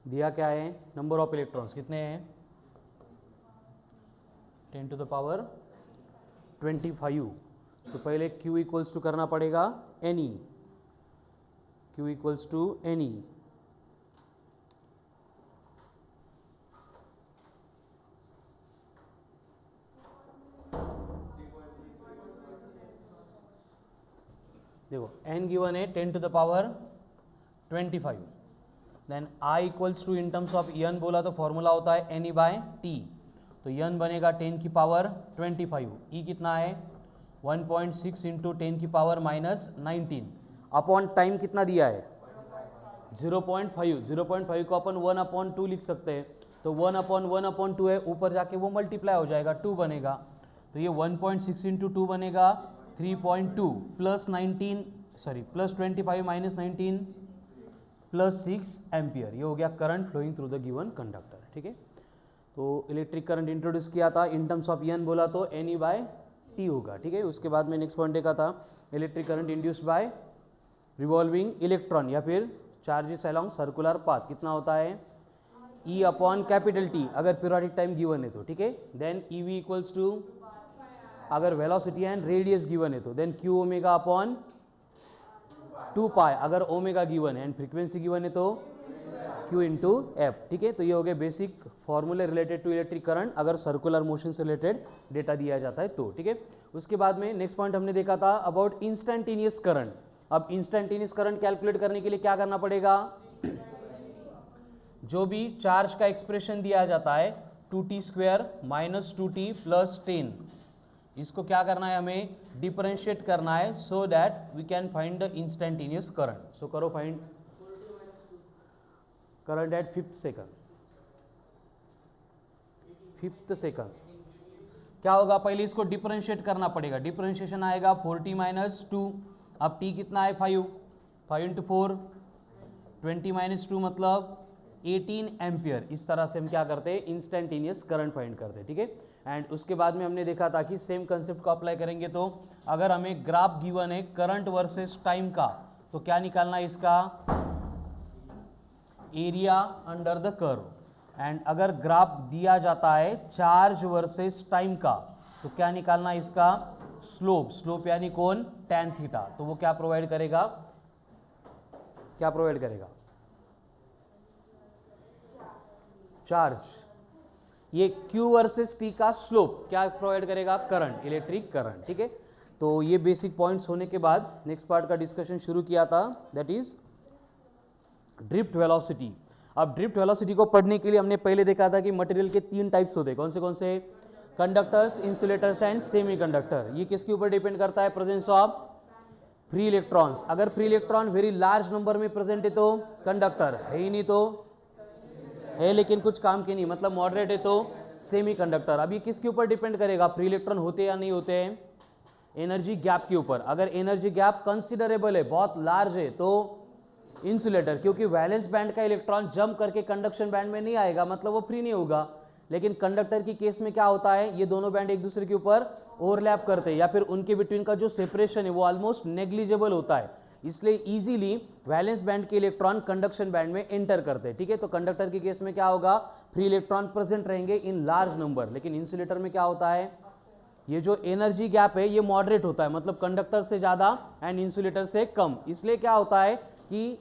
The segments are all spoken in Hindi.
दिया क्या है, नंबर ऑफ इलेक्ट्रॉन्स कितने हैं, 10 टू द पावर 25। तो पहले Q इक्वल्स टू करना पड़ेगा NE, Q equals to NE। देखो n गिवन है 10 to the power 25, then I equals to in terms of n बोला तो फॉर्मूला होता है NE बाय T, तो n बनेगा 10 की पावर 25, E कितना है 1.6 इंटू 10 की पावर माइनस 19 अपॉन टाइम कितना दिया है 0.5, 0.5 को अपन 1/2 लिख सकते हैं, तो 1/1/2 है, ऊपर जाके वो मल्टीप्लाई हो जाएगा 2 बनेगा, तो ये 1.6 इंटू 2 बनेगा 3.2 plus 19 sorry plus 25 minus 19 plus 6 ampere, ये हो गया current flowing through the given conductor. ठीक है, तो इलेक्ट्रिक करंट इंट्रोड्यूस किया था इन टर्म्स ऑफ n बोला तो NE बाय T होगा। ठीक है, उसके बाद में नेक्स्ट पॉइंट देखा था electric current induced by revolving electron या फिर चार्जेस अलोंग सर्कुलर पाथ, कितना होता है E अपॉन कैपिटल T अगर पीरियोडिक टाइम गिवन है तो। ठीक है, देन EV इक्वल्स टू अगर वेलोसिटी एंड रेडियस गिवन है तो, देन Q ओमेगा अपॉन 2 पाई अगर ओमेगा गिवन है एंड फ्रीक्वेंसी गिवन है तो Q इंटू एफ। ठीक है, तो ये हो गए बेसिक फॉर्मूले रिलेटेड टू इलेक्ट्रिक करंट अगर सर्कुलर मोशन से रिलेटेड डेटा दिया जाता है तो। ठीक है, उसके बाद में नेक्स्ट पॉइंट हमने देखा था अबाउट इंस्टेंटेनियस करंट। अब इंस्टेंटेनियस करंट कैलकुलेट करने के लिए क्या करना पड़ेगा, जो भी चार्ज का एक्सप्रेशन दिया जाता है 2t² माइनस 2t प्लस 10, इसको क्या करना है हमें डिफरेंशिएट करना है so that we can find the instantaneous current. So करो find current at 5th second, 5th second क्या होगा, पहले इसको डिफरेंशिएट करना पड़ेगा, डिफरेंशिएशन आएगा 4t माइनस 2, अब t कितना है 5, 5 इंटू 4 20 माइनस 2 मतलब 18 एम्पियर। इस तरह से हम क्या करते हैं इंस्टेंटेनियस करंट फाइंड करते हैं। ठीक है, एंड उसके बाद में हमने देखा था कि सेम कंसेप्ट को अप्लाई करेंगे तो अगर हमें ग्राफ गिवन है करंट वर्सेस टाइम का तो क्या निकालना है इसका area under the curve, and अगर ग्राफ दिया जाता है चार्ज वर्सेस टाइम का तो क्या निकालना है इसका स्लोप, स्लोप यानी कौन tan थीटा, तो वो क्या प्रोवाइड करेगा, क्या प्रोवाइड करेगा चार्ज, ये Q वर्सेस T का स्लोप क्या प्रोवाइड करेगा करंट, इलेक्ट्रिक करंट। ठीक है, तो ये बेसिक पॉइंट्स होने के बाद नेक्स्ट पार्ट का डिस्कशन शुरू किया था दैट इज ड्रिफ्ट वेलोसिटी। अब ड्रिफ्ट वेलोसिटी को पढ़ने के लिए हमने पहले देखा था कि मटेरियल के 3 टाइप्स होते हैं, कौन से कंडक्टर्स, इंसुलेटर्स एंड सेमीकंडक्टर। ये किसके ऊपर डिपेंड करता है, प्रेजेंस ऑफ फ्री इलेक्ट्रॉन्स। अगर free electron very large number में प्रेजेंट है तो कंडक्टर है ही नहीं तो है लेकिन कुछ काम के नहीं, मतलब मॉडरेट है तो सेमीकंडक्टर। अब ये किसके ऊपर डिपेंड करेगा, फ्री इलेक्ट्रॉन होते या नहीं होते हैं, एनर्जी गैप के ऊपर। अगर एनर्जी गैप कंसिडरेबल है, बहुत लार्ज है तो इंसुलेटर, क्योंकि वैलेंस बैंड का इलेक्ट्रॉन जंप करके कंडक्शन बैंड में नहीं आएगा, मतलब वो फ्री नहीं होगा। लेकिन कंडक्टर की केस में क्या होता है, ये दोनों बैंड एक दूसरे के ऊपर ओवरलैप करते हैं या फिर उनके बिटवीन का जो सेपरेशन है वो ऑलमोस्ट नेग्लिजिबल होता है, इसलिए इजीली वैलेंस बैंड के इलेक्ट्रॉन कंडक्शन बैंड में एंटर करते हैं। ठीक है, तो कंडक्टर की केस में क्या होगा, फ्री इलेक्ट्रॉन प्रेजेंट रहेंगे इन लार्ज नंबर। लेकिन इंसुलेटर में क्या होता है, ये जो एनर्जी गैप है ये मॉडरेट होता है, मतलब कंडक्टर से ज़्यादा एंड इंसुलेटर से कम। इसलिए क्या होता है कि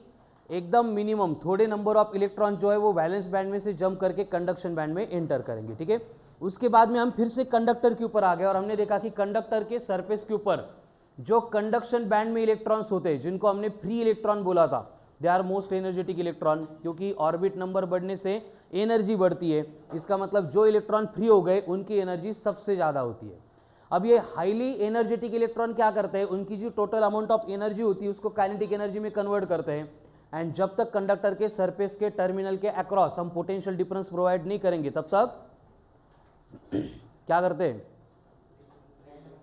एकदम मिनिमम थोड़े नंबर ऑफ इलेक्ट्रॉन जो है वो वैलेंस बैंड में से जंप करके कंडक्शन बैंड में एंटर करेंगे। ठीक है, उसके बाद में हम फिर से कंडक्टर के ऊपर आ गए और हमने देखा कि कंडक्टर के सरफेस के ऊपर जो कंडक्शन बैंड में इलेक्ट्रॉन्स होते हैं जिनको हमने फ्री इलेक्ट्रॉन बोला था, they are most energetic electron, क्योंकि ऑर्बिट नंबर बढ़ने से एनर्जी बढ़ती है। इसका मतलब जो इलेक्ट्रॉन फ्री हो गए उनकी एनर्जी सबसे ज़्यादा होती है। अब ये हाईली एनर्जेटिक इलेक्ट्रॉन क्या करते हैं, उनकी जो टोटल अमाउंट ऑफ एनर्जी होती है उसको काइनेटिक एनर्जी में कन्वर्ट करते हैं। एंड जब तक कंडक्टर के सरफेस के टर्मिनल के अक्रॉस हम पोटेंशियल डिफरेंस प्रोवाइड नहीं करेंगे तब तक क्या करते हैं,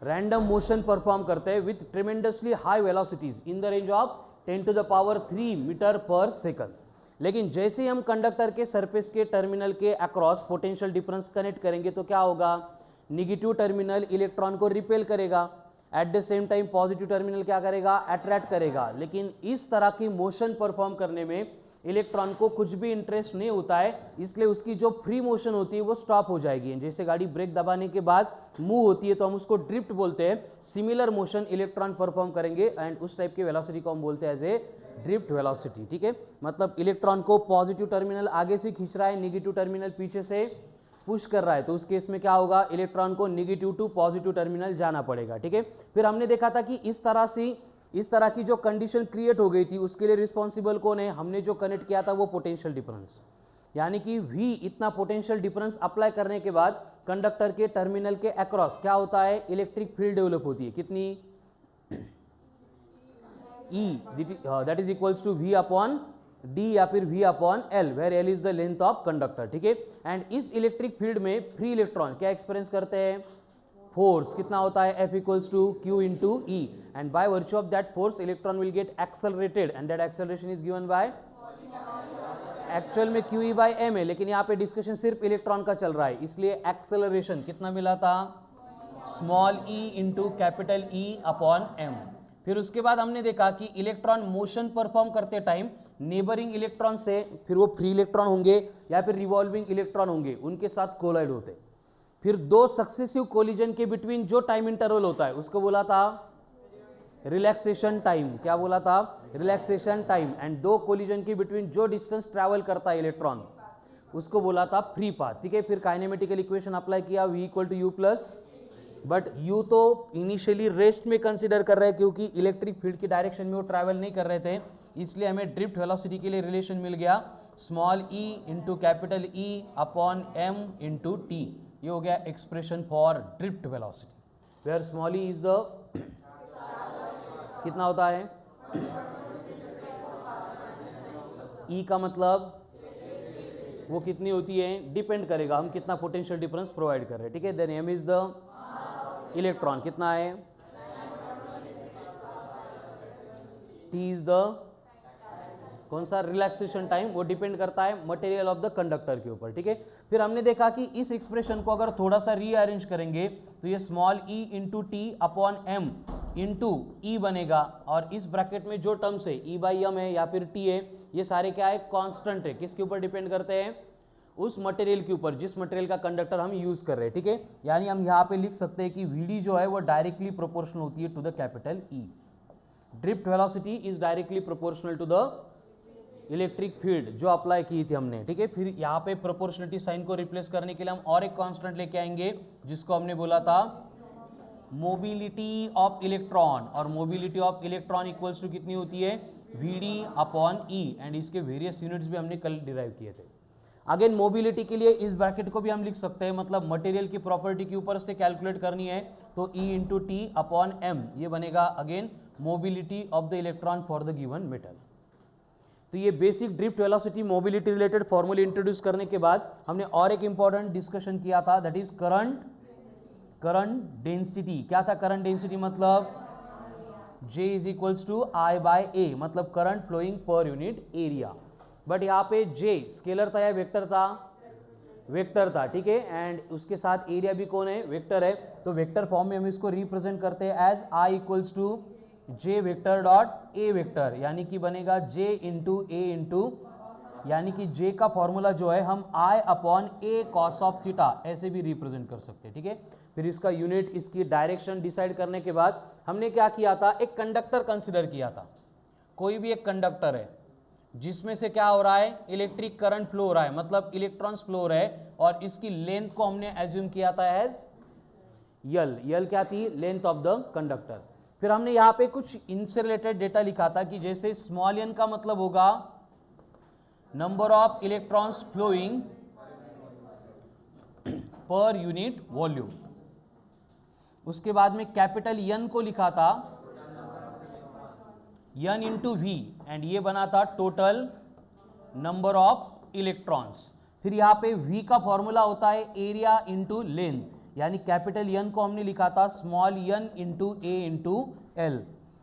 रैंडम मोशन परफॉर्म करते हैं with tremendously high velocities in the range of 10 to the power 3 metre per second. लेकिन जैसे ही हम कंडक्टर के सरफेस के टर्मिनल के अक्रॉस पोटेंशियल डिफरेंस कनेक्ट करेंगे तो क्या होगा, निगेटिव टर्मिनल इलेक्ट्रॉन को रिपेल करेगा at the same time positive terminal क्या करेगा, अट्रैक्ट करेगा। लेकिन इस तरह की मोशन परफॉर्म करने में इलेक्ट्रॉन को कुछ भी इंटरेस्ट नहीं होता है, इसलिए उसकी जो फ्री मोशन होती है वो स्टॉप हो जाएगी। जैसे गाड़ी ब्रेक दबाने के बाद मूव होती है तो हम उसको ड्रिफ्ट बोलते हैं। सिमिलर मोशन इलेक्ट्रॉन परफॉर्म करेंगे एंड उस टाइप के वेलोसिटी को हम बोलते हैं एज ए ड्रिफ्ट वेलोसिटी। ठीक है, मतलब इलेक्ट्रॉन को पॉजिटिव टर्मिनल आगे से खींच रहा है, नेगेटिव टर्मिनल पीछे से पुश कर रहा है, तो उस केस में क्या होगा, इलेक्ट्रॉन को नेगेटिव टू पॉजिटिव टर्मिनल जाना पड़ेगा। ठीक है, फिर हमने देखा था कि इस तरह की जो कंडीशन क्रिएट हो गई थी उसके लिए रिस्पॉन्सिबल कौन है, हमने जो कनेक्ट किया था वो पोटेंशियल डिफरेंस, यानी कि V इतना पोटेंशियल डिफरेंस अप्लाई करने के बाद कंडक्टर के टर्मिनल के अक्रॉस क्या होता है, इलेक्ट्रिक फील्ड डेवलप होती है। कितनी, E that is equals to V upon D या फिर V upon L, where L is the length of conductor. ठीक है, एंड इस इलेक्ट्रिक फील्ड में फ्री इलेक्ट्रॉन क्या एक्सपीरियंस करते हैं, फोर्स कितना होता है, F equals to Q into E, and by virtue of that force electron will get accelerated and that acceleration is given by, actual में QE बाय M है, लेकिन यहाँ पे डिस्कशन सिर्फ इलेक्ट्रॉन का चल रहा है, इसलिए एक्सेलरेशन कितना मिला था, small e into capital E upon M। फिर उसके बाद हमने देखा कि इलेक्ट्रॉन मोशन परफॉर्म करते टाइम नेबरिंग इलेक्ट्रॉन से, फिर वो फ्री इलेक्ट्रॉन होंगे या फिर रिवॉल्विंग इलेक्ट्रॉन होंगे, उनके साथ कोलाइड होते। फिर दो सक्सेसिव कोलिजन के बिटवीन जो टाइम इंटरवल होता है उसको बोला था रिलैक्सेशन टाइम। क्या बोला था, रिलैक्सेशन टाइम। एंड दो कोलिजन के बिटवीन जो डिस्टेंस ट्रैवल करता है इलेक्ट्रॉन उसको बोला था फ्री पाथ। ठीक है, फिर काइनेमेटिकल इक्वेशन अप्लाई किया, V equal to U plus, but U तो इनिशियली रेस्ट में कंसीडर कर रहे हैं क्योंकि इलेक्ट्रिक फील्ड की डायरेक्शन में वो ट्रैवल नहीं कर रहे थे, इसलिए हमें ड्रिफ्ट वेलोसिटी के लिए रिलेशन मिल गया, small e into capital E upon M into T। ये हो गया expression for drift velocity, where small e is the कितना होता है, E का मतलब वो कितनी होती है, डिपेंड करेगा हम कितना पोटेंशियल डिफरेंस प्रोवाइड कर रहे हैं। ठीक है, then M is the electron कितना है, T इज द कौन सा, रिलैक्सेशन टाइम, वो डिपेंड करता है मटेरियल ऑफ द कंडक्टर के ऊपर। ठीक है, फिर हमने देखा कि इस एक्सप्रेशन को अगर थोड़ा सा रीअरेंज करेंगे तो ये small e into T upon M into E बनेगा, और इस ब्रैकेट में जो टर्म्स है e बाई एम है या फिर t है, ये सारे क्या है, कांस्टेंट है। किसके ऊपर डिपेंड करते हैं, उस मटेरियल के ऊपर जिस मटेरियल का कंडक्टर हम यूज कर रहे हैं। ठीक है, यानी हम यहाँ पे लिख सकते हैं कि Vd जो है वो डायरेक्टली प्रोपोर्शनल होती है to the capital E। Drift velocity is directly proportional to the electric field जो अप्लाई की थी हमने। ठीक है, फिर यहाँ पे प्रोपोर्शनलिटी साइन को रिप्लेस करने के लिए हम और एक कांस्टेंट लेके आएंगे जिसको हमने बोला था मोबिलिटी ऑफ इलेक्ट्रॉन, और mobility of electron equals to कितनी होती है, Vd अपॉन E, एंड इसके वेरियस यूनिट्स भी हमने कल डिराइव किए थे। अगेन मोबिलिटी के लिए इस ब्रैकेट को भी हम लिख सकते हैं, मतलब मटेरियल की प्रॉपर्टी के ऊपर से कैलकुलेट करनी है तो E into T upon M, ये बनेगा again mobility of the electron for the given metal. तो ये basic drift velocity mobility related फॉर्मूले इंट्रोड्यूस करने के बाद हमने और एक इंपॉर्टेंट डिस्कशन किया था, दैट इज करंट डेंसिटी। क्या था करंट डेंसिटी, मतलब J is equals to I by A, मतलब current flowing per unit area. But यहाँ पे J स्केलर था या वेक्टर था, वेक्टर था। ठीक है, एंड उसके साथ एरिया भी कौन है, वेक्टर है, तो वेक्टर फॉर्म में हम इसको रिप्रेजेंट करते हैं as I equals to J vector dot A vector, यानी कि बनेगा J इंटू A इंटू, यानी कि J का फॉर्मूला जो है हम I upon A cos of theta ऐसे भी रिप्रेजेंट कर सकते हैं। ठीक है, फिर इसका यूनिट, इसकी डायरेक्शन डिसाइड करने के बाद हमने क्या किया था, एक कंडक्टर कंसिडर किया था। कोई भी एक कंडक्टर है जिसमें से क्या हो रहा है, इलेक्ट्रिक करंट फ्लो हो रहा है, मतलब इलेक्ट्रॉन्स फ्लो हो रहे हैं, और इसकी लेंथ को हमने एज्यूम किया था एज L क्या थी, लेंथ ऑफ द कंडक्टर। फिर हमने यहाँ पे कुछ इनसे रिलेटेड डेटा लिखा था कि जैसे स्मॉल n का मतलब होगा number of electrons flowing per unit volume. उसके बाद में कैपिटल N को लिखा था N इंटू V, एंड ये बना था टोटल नंबर ऑफ इलेक्ट्रॉन्स। फिर यहाँ पे V का फॉर्मूला होता है एरिया इंटू लेंथ, यानी कैपिटल N को हमने लिखा था small n into A into L।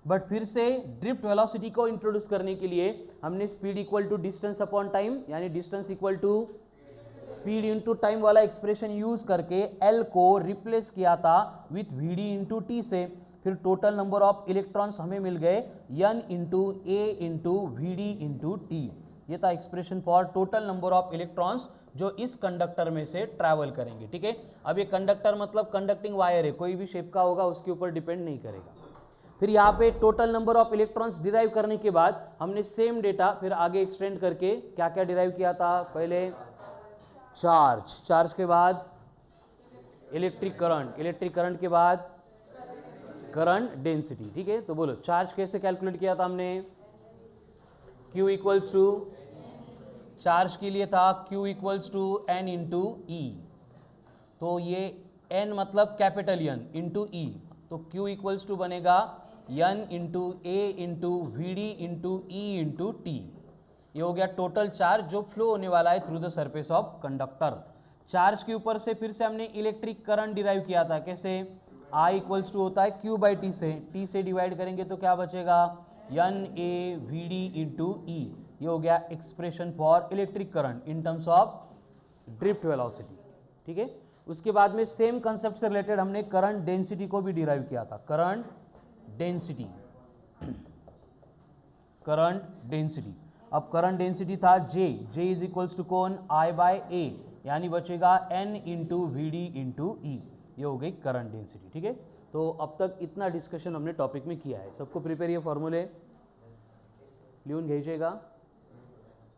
But फिर से ड्रिफ्ट वेलोसिटी को इंट्रोड्यूस करने के लिए हमने speed equal to distance upon time, यानी distance equal to speed into time वाला एक्सप्रेशन यूज करके L को रिप्लेस किया था विथ Vd इंटू टी से। फिर टोटल नंबर ऑफ इलेक्ट्रॉन्स हमें मिल गए n into A into V D into T. ये था expression for total number of electrons जो इस कंडक्टर में से ट्रैवल करेंगे, ठीक है। अब ये कंडक्टर मतलब कंडक्टिंग वायर है, कोई भी शेप का होगा उसके ऊपर डिपेंड नहीं करेगा। फिर यहाँ पे total number of electrons derive करने के बाद हमने सेम डेटा फिर आगे एक्सटेंड करके क्या क्या डिराइव किया था, पहले चार्ज के बाद इलेक्ट्रिक करंट के बाद करंट डेंसिटी, ठीक है। तो बोलो चार्ज कैसे कैलकुलेट किया था हमने, Q इक्वल्स टू, चार्ज के लिए था Q equals to N into E. तो ये N मतलब कैपिटल N इंटू ई, तो Q इक्वल्स टू बनेगा N into A into V D into E into T. ये हो गया टोटल चार्ज जो फ्लो होने वाला है through the surface of conductor. Charge के ऊपर से फिर से हमने इलेक्ट्रिक करंट डिराइव किया था, कैसे, I इक्वल्स टू होता है Q बाई टी से, T से डिवाइड करेंगे तो क्या बचेगा, N A V D into E. ये हो गया expression for electric current in terms of drift velocity, ठीक है। उसके बाद में सेम कंसेप्ट से रिलेटेड हमने करंट डेंसिटी को भी डिराइव किया था, करंट डेंसिटी। अब करंट डेंसिटी था J इज इक्वल्स टू कौन, I बाय ए, यानी बचेगा N into V D into E. ये हो गई करंट डेंसिटी, ठीक है। तो अब तक इतना डिस्कशन हमने टॉपिक में किया है। सबको प्रिपेयर ये फॉर्मूले लिहून घ्यायचेगा।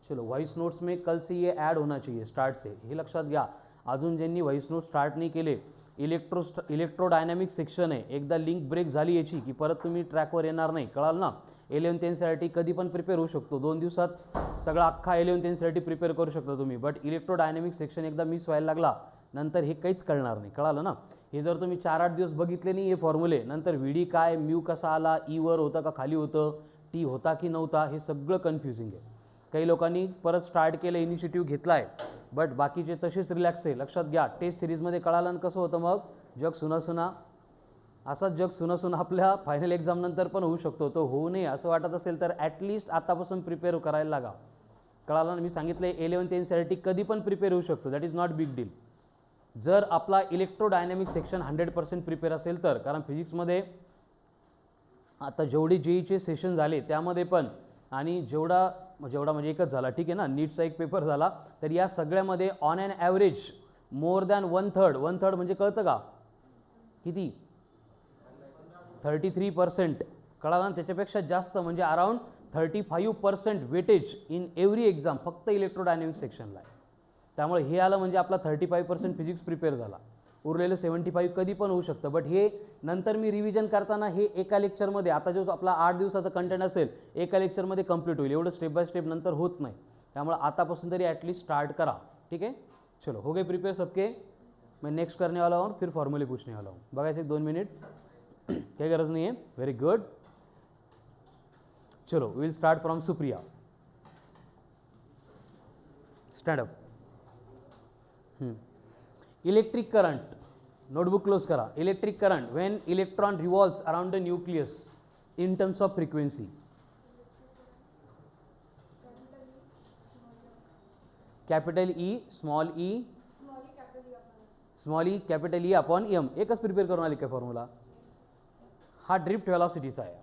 चलो व्हॉइस नोट्स में कल से ये ॲड होना चाहिए स्टार्ट से, हे लक्षात घ्या। अजून ज्यांनी व्हॉइस नोट स्टार्ट नाही केले, इलेक्ट्रोडायनॅमिक सेक्शन आहे, एकदा लिंक ब्रेक झाली याची की परत तुम्ही ट्रॅकवर येणार नाही, कळाल ना। 11th NCERT कधी पण प्रिपेअर होऊ शकतो, 2 दिवसात सगळा अख्खा 11th NCERT प्रिपेअर करू शकता तुम्ही। बट इलेक्ट्रोडायनॅमिक सेक्शन एकदा मिस व्हायला लागला नंतर हे काहीच कळणार नाही, कळालं ना। हे जर तुम्ही 4-8 दिवस बघितले नाही हे फॉर्म्युले, नंतर व्हीडी काय, म्यू कसा आला, ई वर होता का खाली होतं, टी होता की नव्हता, हे सगळं कन्फ्युजिंग आहे। काही लोकांनी परत स्टार्ट केलं, इनिशिएटिव्ह घेतला आहे, बट बाकीचे तसेच रिलॅक्स आहे। लक्षात घ्या, टेस्ट सिरीजमध्ये कळालं कसं होतं, मग जग सुना असाच जग सुना आपल्या फायनल एक्झाम नंतर पण होऊ शकतो। तो होऊ नये असं वाटत असेल तर ॲटलिस्ट आतापासून प्रिपेअर करायला लागा, कळालं ना। मी सांगितलं 11th NCERT कधी पण प्रिपेअर होऊ शकतो, that is not big deal. जर आपला इलेक्ट्रोडायनॅमिक सेक्शन 100% प्रिपेअर असेल तर, कारण फिजिक्समध्ये आता जेवढे जेईचे सेशन झाले त्यामध्ये पण, आणि जेवढा म्हणजे एकच झाला, ठीक आहे ना, नीटचा एक पेपर झाला, तर या सगळ्यामध्ये on an average more than one third म्हणजे कळतं का किती, 33%, कळालं ना। त्याच्यापेक्षा जास्त म्हणजे around 35% weightage in every exam फक्त इलेक्ट्रोडायनॅमिक सेक्शनला आहे। त्यामुळे हे आलं म्हणजे आपला 35% फिजिक्स प्रिपेअर झाला, उरलेलं 75 कधी पण होऊ शकतं। बट हे नंतर मी रिव्हिजन करताना हे एका लेक्चरमध्ये, आता जो आपला 8 दिवसाचा कंटेंट असेल एका लेक्चरमध्ये कंप्लीट होईल, एवढं स्टेप बाय स्टेप नंतर होत नाही। त्यामुळे आतापासून तरी ॲटलिस्ट स्टार्ट करा, ठीक है। चलो हो गए प्रिपेयर सबके, मैं नेक्स्ट करने वाला हूँ, फिर फॉर्मूले पूछने वाला हूँ। बघायचे 2 मिनट, काही गरज नहीं है, वेरी गुड। चलो will start from Supriya, stand up. Electric current, notebook close करा। Electric current when electron revolves around the nucleus in terms of frequency, capital E small E capital E upon M, एकच प्रिपेअर करून आली काय फॉर्म्युला, हा ड्रिफ्ट वेलॉसिटीचा आहे।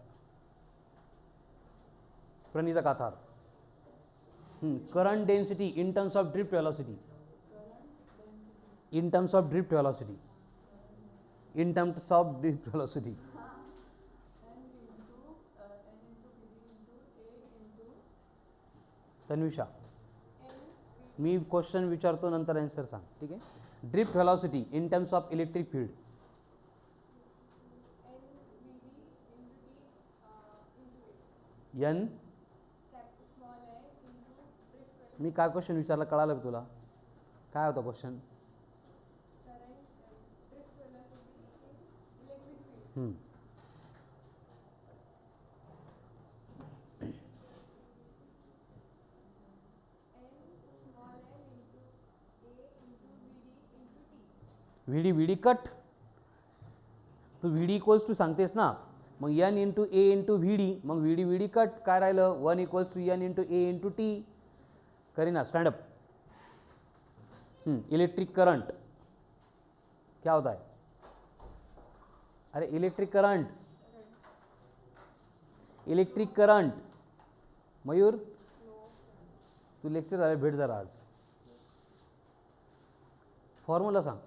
Pranita Kathar, current density in terms of drift velocity, in terms of drift velocity, in terms of drift velocity. Tanvisha, मी क्वेश्चन विचारतो नंतर आन्सर सांग, ठीक है। Drift velocity in terms of electric field, N, मी काय क्वेश्चन विचारला कळालं का तुला, काय होता क्वेश्चन? व्हीडी कट, तू व्हीडी इक्वल्स टू सांगतेस ना, मग N into A into VD, मग व्हीडी कट, काय राहिलं 1 equals to N into A into T. Kareena stand up. Electric current क्या होता है, अरे electric current electric current. Mayur तू लेक्चर झाले भेट जरा आज. फॉर्म्युला सांग.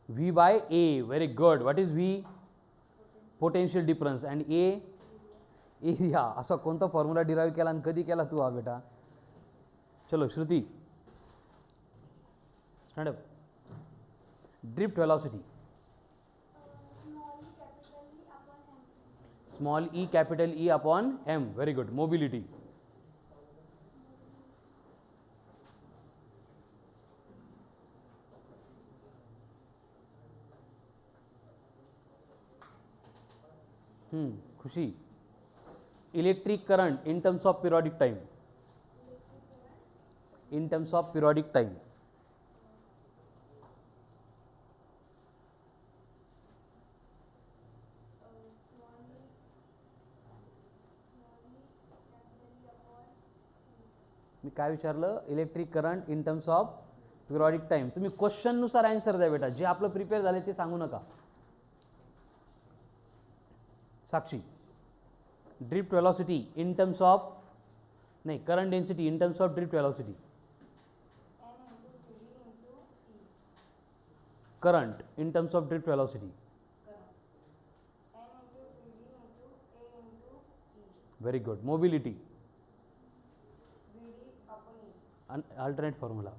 V by A. Very good. What is V? Potential difference. And A? Area. असा कोणता फॉर्म्युला डिराईव्ह केला आणि कधी केला तू हा बेटा? चलो Shruti. Stand up. Drift velocity. Small E capital E upon M. Very good. Mobility. Khushi. Electric current in terms of periodic time. In terms of periodic time. मी काय विचारलं? Electric current in terms of periodic time. तुम्ही क्वेश्चन नुसार आन्सर द्या बेटा. जे आपलं प्रिपेअर झाले ते सांगू नका. Sakshi. Drift velocity in terms of नाही current density in terms of drift velocity. Current in terms of drift velocity. Very good. Mobility. Alternate formula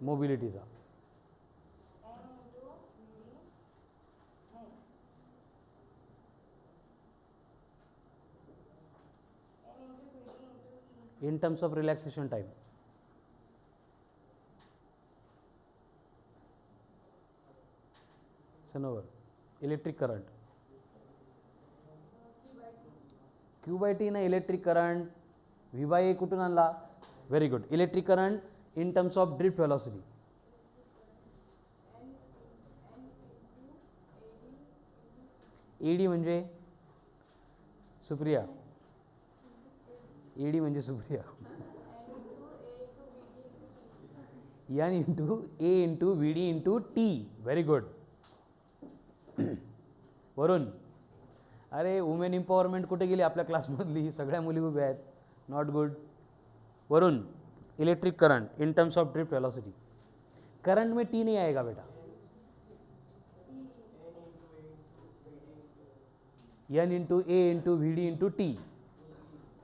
मोबिलिटीचा. In terms of relaxation time. Sanobar. Electric current. Q by T ना electric current. V by A कुठून आणला? Very good. Electric current in terms of drift velocity. A म्हणजे सुप्रिया. एडी म्हणजे Supriya. N into A into V D into T. Very good. Varun. अरे वुमेन एम्पॉवरमेंट कुठे गेली आपल्या क्लासमधली? सगळ्या मुली उभ्या आहेत. Not good. Varun. Electric current in terms of drift velocity. Current में टी नहीं आएगा बेटा. N into A into V D into T.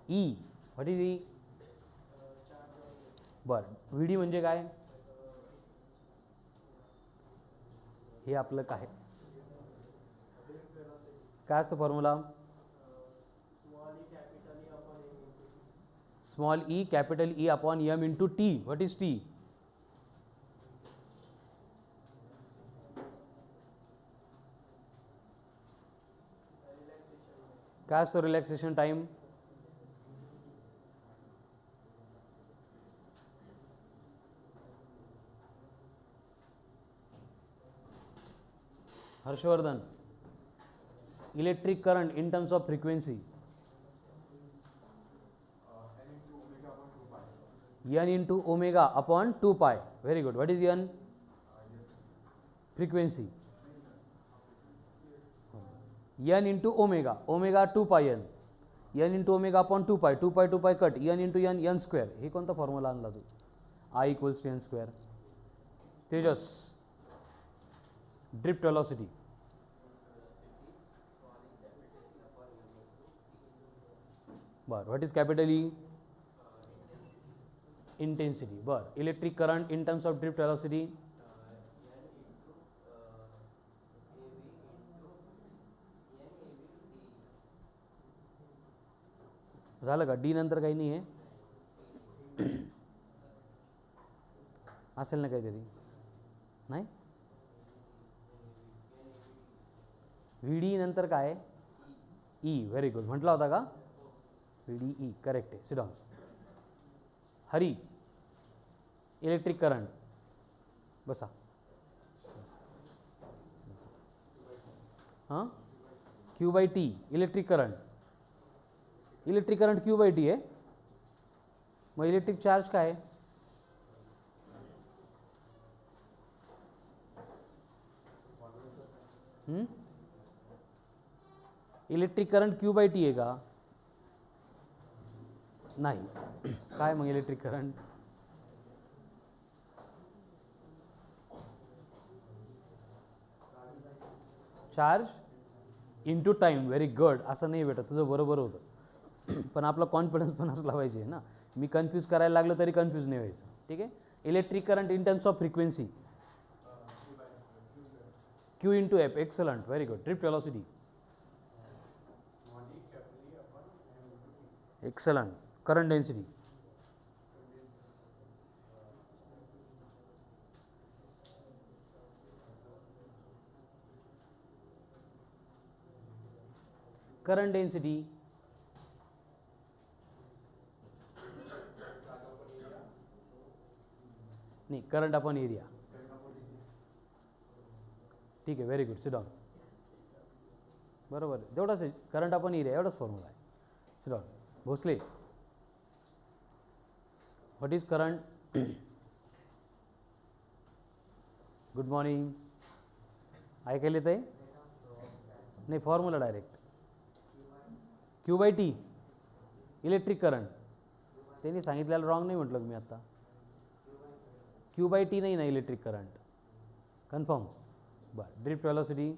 E. What is E? बरं. व्ही डी म्हणजे काय? हे आपलं काय काय असतं formula? Small E capital E upon M into T. What is T? काय असतो relaxation time? Harshvardhan. Electric current in terms of frequency. n into omega upon 2 pi. Very good. What is n? Frequency. n into omega. Omega 2 pi n. n into omega upon 2 pi. 2 pi 2 pi cut. n into n n square. हे कोणता फॉर्म्युला आणला तू? I equals to n square. Tejas. Drift velocity. बर. What is capital E? Intensity. बर. Electric current in terms of drift velocity. झालं का? डी नंतर काही नाही आहे. असेल ना काहीतरी? नाही. व्ही डी नंतर काय? ई. Very good. म्हटला होता का? V D E. करेक्ट आहे. Sit down. Hari. Electric current. बसा. हां. Q by T. Electric current. Electric current Q by T आहे. मग इलेक्ट्रिक चार्ज काय आहे? Electric current Q by T आहे का? नाही. काय मग electric current? Charge into time. Very good. असं नाही बेटा, तुझं बरोबर होतं. पण आपला कॉन्फिडन्स पण असला पाहिजे ना. मी कन्फ्यूज करायला लागलो तरी कन्फ्यूज नाही व्हायचं. ठीक आहे. Electric current in terms of frequency Q into F. Excellent, very good. Drift velocity. Excellent. Current density. Current density. नाही, करंट अपॉन एरिया. ठीक आहे, व्हेरी गुड. Sit down. बरोबर आहे, तेवढंच आहे. करंट अपॉन एरिया एवढंच फॉर्म्युला आहे. Sit down. Bhosale, what is current? Good morning. ऐकायला येत आहे? नाही, formula direct. Q by T electric current. त्यांनी सांगितलेलं रॉंग नाही म्हटलं मी आत्ता. Q बाय टी नाही ना इलेक्ट्रिक करंट. कन्फर्म? बरं. Drift velocity.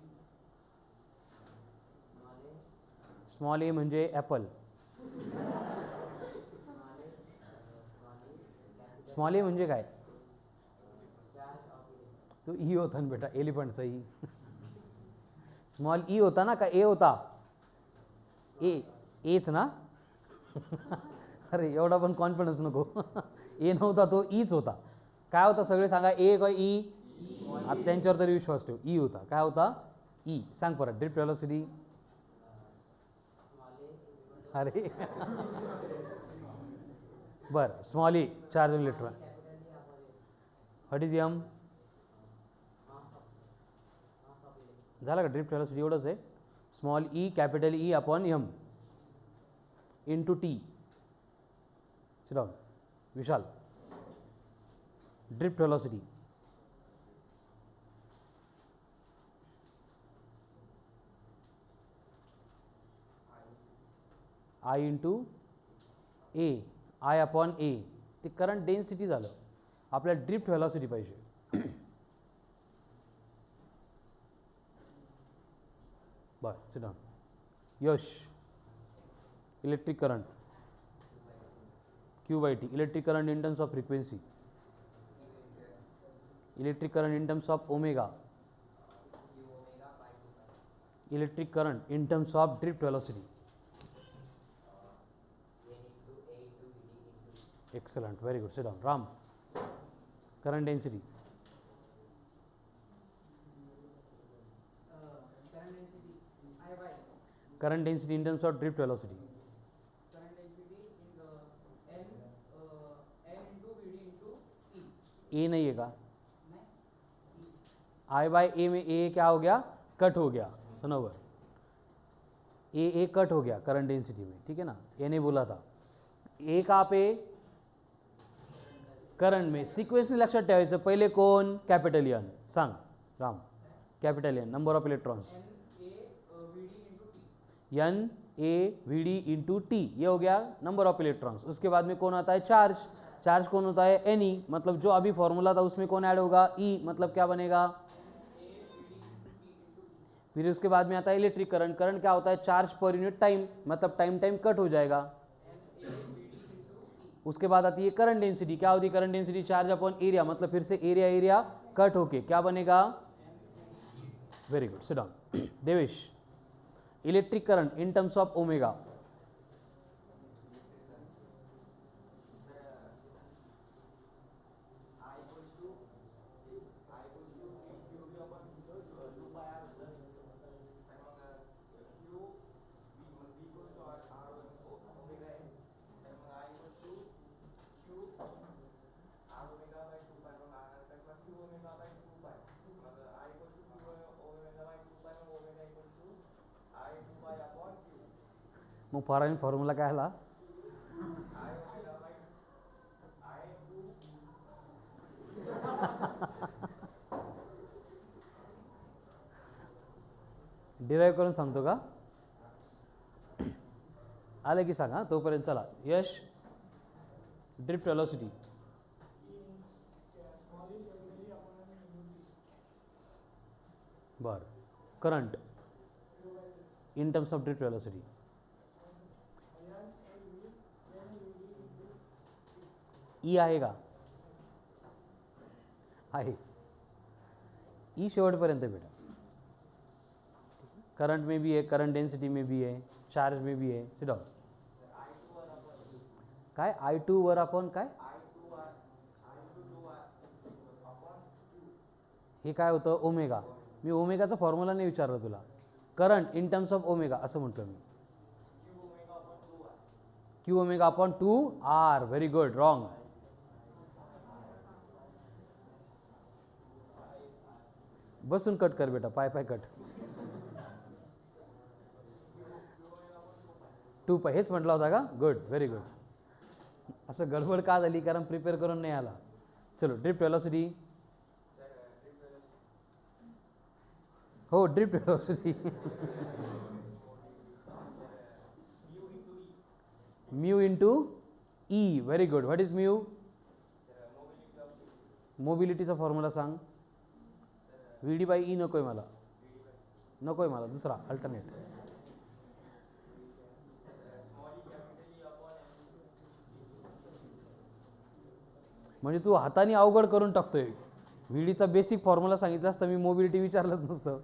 स्मॉल ए म्हणजे ॲपल. स्मॉल ए म्हणजे काय? तो ई होता ना बेटा, एलिफंटचा ई. स्मॉल ई होता ना, का ए होता? एच ना. अरे एवढा पण कॉन्फिडन्स नको. ए नव्हता, तो ईच होता. काय होता सगळे सांगा? ए का ई? आता त्यांच्यावर तरी विश्वास ठेव. ई होता. काय होता? ई. सांग परत. Drift velocity. अरे बरं. Small E charge on electron. What is M? झालं का? ड्रिफ्ट वेलोसिटी एवढंच आहे. Small E capital E upon M into T. Sit down. Vishal, drift velocity. I into A. I upon A. ते करंट डेन्सिटी झालं. आपल्याला ड्रिफ्ट वेलोसिटी पाहिजे. बरं. Sit down. Yash, electric current Q by T. Electric current in terms of frequency. Electric current in terms of omega. Electric current in terms of drift velocity. Excellent, very good. Sit down. Ram, current density. Current density in terms of drift velocity. A नहीं है का? आई बाय ए में ए क्या हो गया? कट हो गया. सुनो, ए कट हो गया करंट डेंसिटी में. ठीक है ना. ए नहीं बोला था. ए कहाँ पे? करंट में. सिक्वेन्स लक्षात ठेवायचं. पहिले कोण? Capital N. सांग Ram. Capital N. Number of electrons N A V D into T. ये हो गया नंबर ऑफ इलेक्ट्रॉन्स. उसके बाद में कौन आता है? चार्ज. चार्ज कौन होता है? N E. मतलब जो अभी फॉर्मूला था उसमें कौन ऐड होगा? ई. मतलब क्या बनेगा? फिर उसके बाद में आता है इलेक्ट्रिक करंट. करंट क्या होता है? Charge per unit time. मतलब टाइम कट हो जाएगा. उसके बाद आती है करंट डेंसिटी. क्या होती है current density? Charge upon area. मतलब फिर से एरिया कट होके क्या बनेगा? Very good. Sit down. Devesh, electric current in terms of omega. Mug formula काय आला? डिराईव्ह करून सांगतो का? आलं की सांगा. तोपर्यंत चला. Yash, drift velocity. बरं. Current in terms of drift velocity. E आहे का? आहे. ई शेवटपर्यंत बेटा. करंट में भी है, करंट डेंसिटी में भी है, चार्ज में भी है. Sit down. काय I2 वर आपण काय हे काय होतं? ओमेगा. मी ओमेगाचा फॉर्म्युला नाही विचारलं तुला. Current in terms of omega असं म्हटलं मी. Q omega upon 2R. Very good. Wrong. बसून कट कर बेटा. पाय पाय कट. 2 पाय हेच म्हटला होता का? गुड. Very good. असं गडबड का झाली? कारण प्रिपेअर करून नाही आला. चलो. Drift velocity. हो, drift velocity. Mu into E. Very good. What is mu? मोबिलिटीचा फॉर्म्युला सांग. व्ही डी बाय ई नको आहे मला. नको आहे मला. दुसरा अल्टरनेट. म्हणजे तू हाताने अवघड करून टाकतोय. व्ही डीचा बेसिक फॉर्म्युला सांगितला असता मी मोबिलिटी विचारलंच नसतं.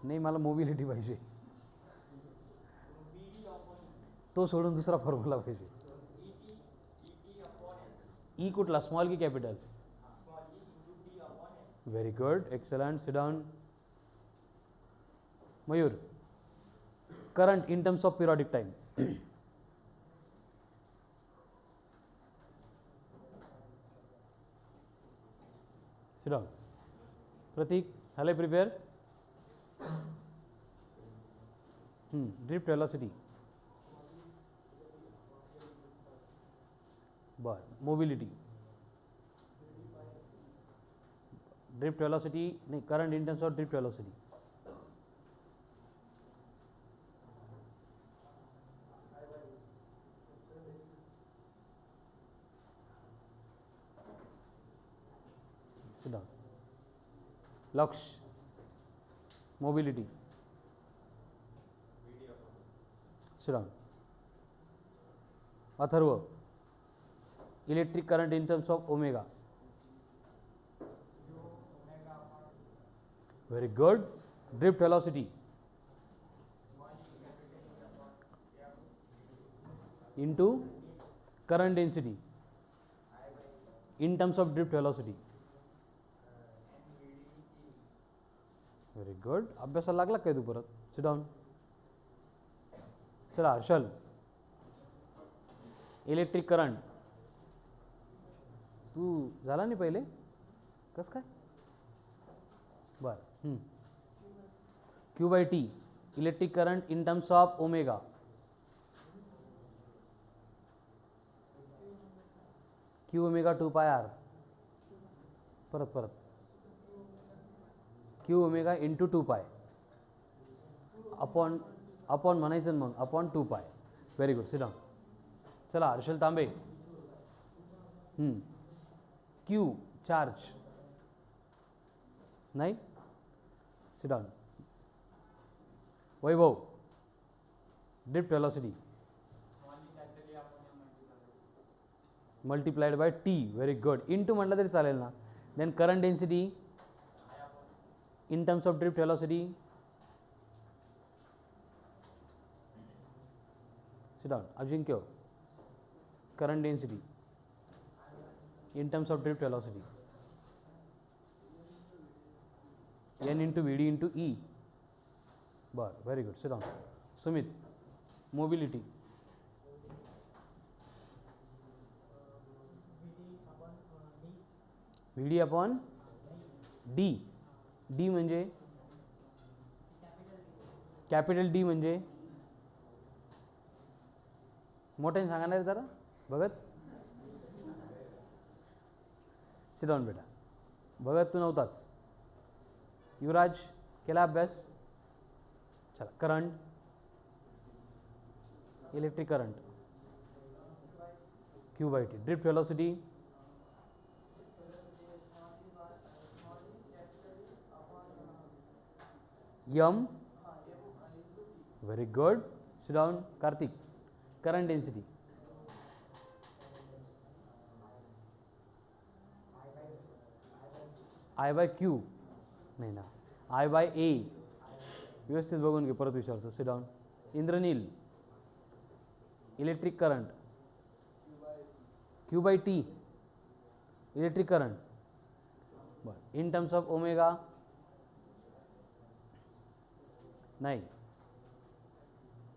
नाही, मला मोबिलिटी पाहिजे. तो सोडून दुसरा फॉर्म्युला पाहिजे. ई कुठला? स्मॉल की capital? Very good. Excellent. Sit down. Mayur, current in terms of periodic time. Sit down. Prateek, झाले प्रिपेअर? Drift velocity. बर. मोबिलिटी. ड्रिफ्ट व्हेलॉसिटी नाही, current in terms of drift velocity. Sit down. Laksh, mobility. Sit down. Atharva, electric current in terms of omega. Very good. Drift velocity into current density in terms of drift velocity. Very good. अभ्यासाला लागला काय तू परत? Sit down. चला हर्षल, इलेक्ट्रिक करंट. तू झाला नाही पहिले? कसं काय? बरं. Q by T. Electric current in terms of omega. Q omega 2 pi R. परत Q omega into 2 pi upon म्हणायचं मग upon 2 pi. Very good. Sit down. चला हर्षल तांबे. क्यू चार्ज नाही. Sit down. Vaibhav, drift velocity multiplied by T. Very good. Into म्हटलं तरी चालेल ना. Then current density in terms of drift velocity. Sit down. Ajinkya, current density in terms of drift velocity. N into V D into E. बरं. Very good. Sit down. Sumit, mobility. V D upon D. D म्हणजे कॅपिटल डी म्हणजे मोठ्याने सांगणार जरा. भगत, सिट डाउन बेटा. भगत तू नव्हताच. युवराज केला अभ्यास? चला, current, electric current, Q by T. Drift velocity, M. Very good. Sit down, Karthik. Current density, I by Q. नाही ना, I by A. व्यवस्थित बघून घे, परत विचारतो. Sit down. Indraneel, electric current, Q by T, electric current. बरं, इन टर्म्स ऑफ ओमेगा नाही,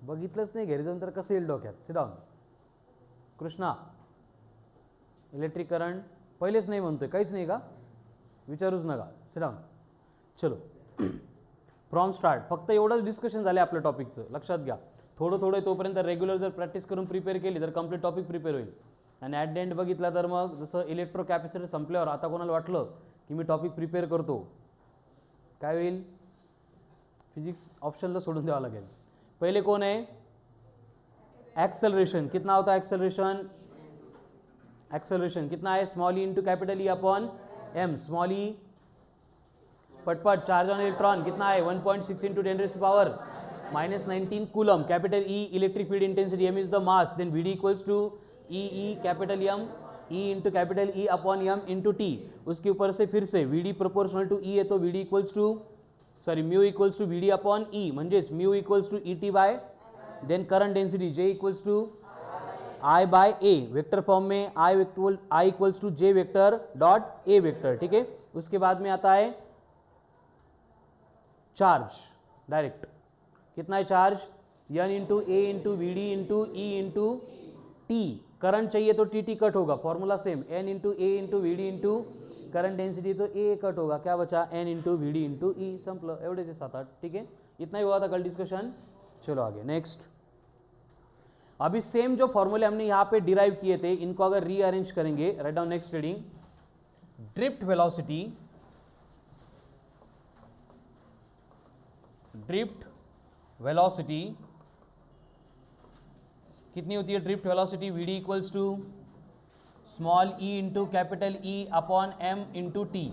बघितलंच नाही घरी जाऊन तर कसं येईल डोक्यात. Sit down. Krishna, electric current पहिलेच नाही म्हणतोय, काहीच नाही का? विचारूच नका. Sit down. चलो, फ्रॉम स्टार्ट. फक्त एवढंच डिस्कशन झालं आपल्या टॉपिकचं, लक्षात घ्या. थोडं थोडं तोपर्यंत रेग्युलर जर प्रॅक्टिस करून प्रिपेअर केली तर कंप्लीट टॉपिक प्रिपेअर होईल. आणि ॲट द एंड बघितला तर मग जसं इलेक्ट्रो कॅपॅसिटर संपल्यावर आता कोणाला वाटलं की मी टॉपिक प्रिपेअर करतो, काय होईल? फिजिक्स ऑप्शनला सोडून द्यावं लागेल. पहिले कोण आहे? एक्सेलरेशन. कितना होता है एक्सेलरेशन? एक्सेलरेशन कितना है? Small E into capital E upon M. Small E पटपट, चार्ज ऑन इलेक्ट्रॉन कितना है? 1.6 into 10⁻⁻⁻ -19 coulomb. Capital E electric field intensity, M is the mass, then V D equals to E capital M, E into capital E upon M into T. उसके ऊपर से फिर से V D proportional to E है तो V D equals to mu equals to V D upon E, म्हणजेच mu equals to E T by, then current density J equals to I by A. Vector form में I equals to J vector dot A vector. ठीक है. उसके बाद में आता है चार्ज डायरेक्ट. कितना है charge? N into A into V D into E into T. Current चाहिए तो टी टी कट होगा, formula same. N into A into V D into current density तो ए कट होगा. क्या बचा? N into V D into E. संपलं. एवढेच 7-8. ठीक है. इतना ही हुआ था कल डिस्कशन. चलो आगे नेक्स्ट. अभी सेम जो फॉर्मूले हमने यहाँ पे डिराइव किए थे, इनको अगर रीअरेंज करेंगे, write down next reading. Drift velocity, drift velocity कितनी होती है? Drift velocity V D equals to small E into capital E upon M into T.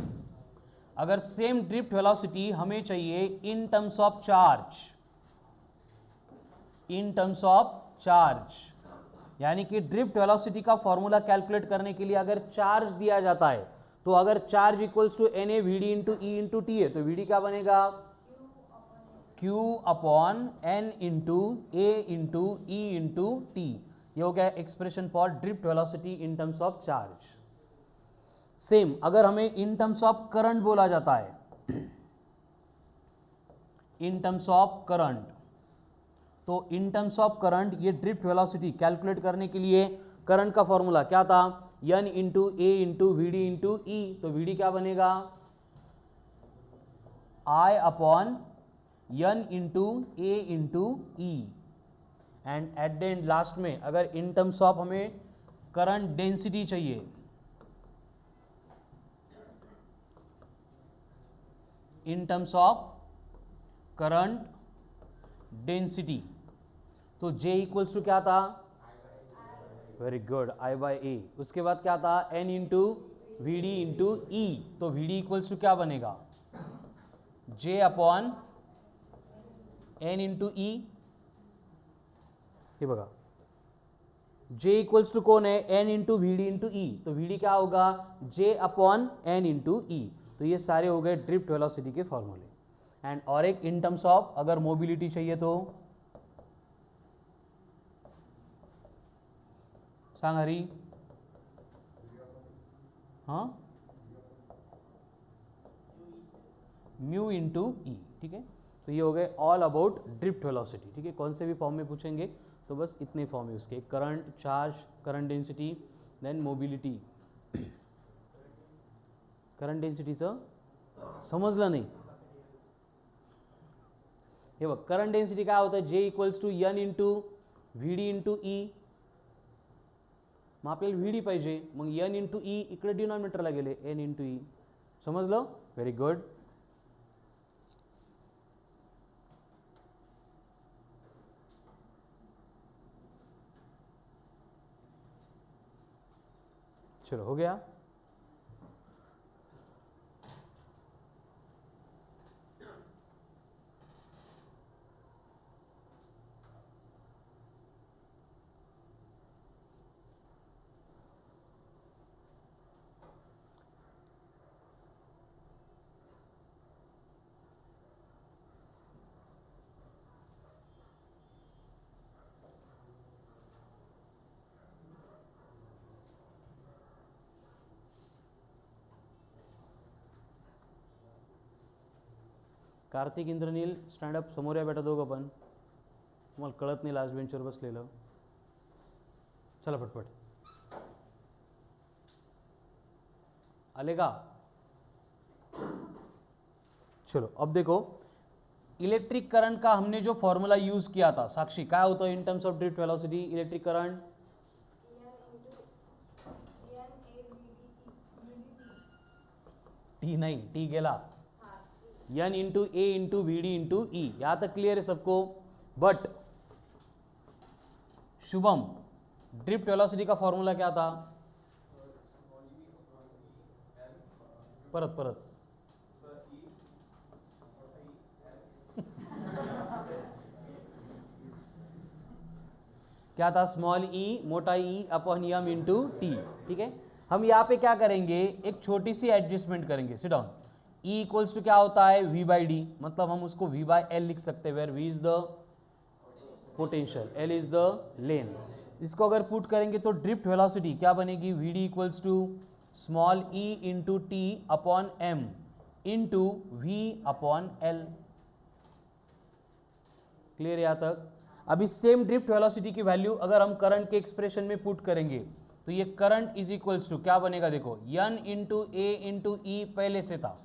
अगर सेम ड्रिफ्ट वेलोसिटी हमें चाहिए in terms of charge, in terms of charge, यानी कि ड्रिफ्ट वेलोसिटी का फॉर्मूला कैलकुलेट करने के लिए अगर चार्ज दिया जाता है, तो अगर charge equals to N A V D into E into T है तो वी डी क्या बनेगा? Q upon N into A into E into T. ये हो गया expression for drift velocity in terms of charge. Same अगर हमें इन टर्म्स ऑफ करंट बोला जाता है, इन टर्म्स ऑफ करंट, तो इन टर्म्स ऑफ करंट ये ड्रिफ्ट वेलोसिटी कैलकुलेट करने के लिए करंट का फॉर्मूला क्या था? N into A into V D into E. तो वी डी क्या बनेगा? I upon N into A into E. And at the end last में अगर इन टर्म्स ऑफ हमें करंट डेंसिटी चाहिए, in terms of current density, तो J इक्वल्स टू क्या था? वेरी गुड, I बाय ए. उसके बाद क्या था? N into V D into E. तो वी डी इक्वल्स टू क्या बनेगा? J upon N into E. हे बघा, J इक्वल्स टू कौन है? N into V D into E. तो वी डी क्या होगा? J upon N into E. तो ये सारे हो गए ड्रिफ्ट वेलोसिटी के फॉर्मूले. एंड और एक इन टर्म्स ऑफ अगर मोबिलिटी चाहिए तो सांग हरी. हाँ, म्यू इंटू ई. ठीक है. तो ये हो गए ऑल अबाउट ड्रिफ्ट वेलोसिटी. ठीक है. कौन से भी फॉर्म में पूछेंगे तो बस इतने फॉर्म है उसके: current, charge, current density, then mobility. Current डेन्सिटीचं समजलं नाही. हे बघ, करंट डेन्सिटी काय होतं? J equals to N into V D into E. मग आपल्याला व्ही डी पाहिजे, मग एन इंटू ई इकडे डिनॉमिनेटरला गेले, एन इंटू ई. समझ लो, वेरी गुड। चलो हो गया। कार्तिक इंद्रनील स्टँडअप समोर या बेटा दोघं पण, तुम्हाला कळत नाही लास्ट बेंचवर बसलेलं, चला पटपट आले का? चलो अब देखो, इलेक्ट्रिक करंट का हमने जो फॉर्मूला यूज किया था, साक्षी क्या होता है in terms of drift velocity electric current? T नहीं, टी गेला, N into A into V D into E, यहां तक क्लियर है सबको? बट शुभम, ड्रिफ्ट वेलोसिटी का फॉर्मूला क्या था? परत परत क्या था? स्मॉल ई मोटा E upon M into T, ठीक है। हम यहाँ पे क्या करेंगे, एक छोटी सी एडजस्टमेंट करेंगे, sit down. E equals to क्या होता है? वी बाई डी, मतलब हम उसको वी बाई एल लिख सकते हैं, where V is the potential, L is the length. इसको अगर पुट करेंगे तो ड्रिफ्ट वेलोसिटी क्या बनेगी? V D equals to small E into T upon M into V upon L. Clear यहाँ तक? अभी सेम ड्रिफ्ट वेलोसिटी की वैल्यू अगर हम करंट के एक्सप्रेशन में पुट करेंगे तो ये करंट इज इक्वल्स टू क्या बनेगा? देखो, एन इंटू ए इंटू ई पहले से था,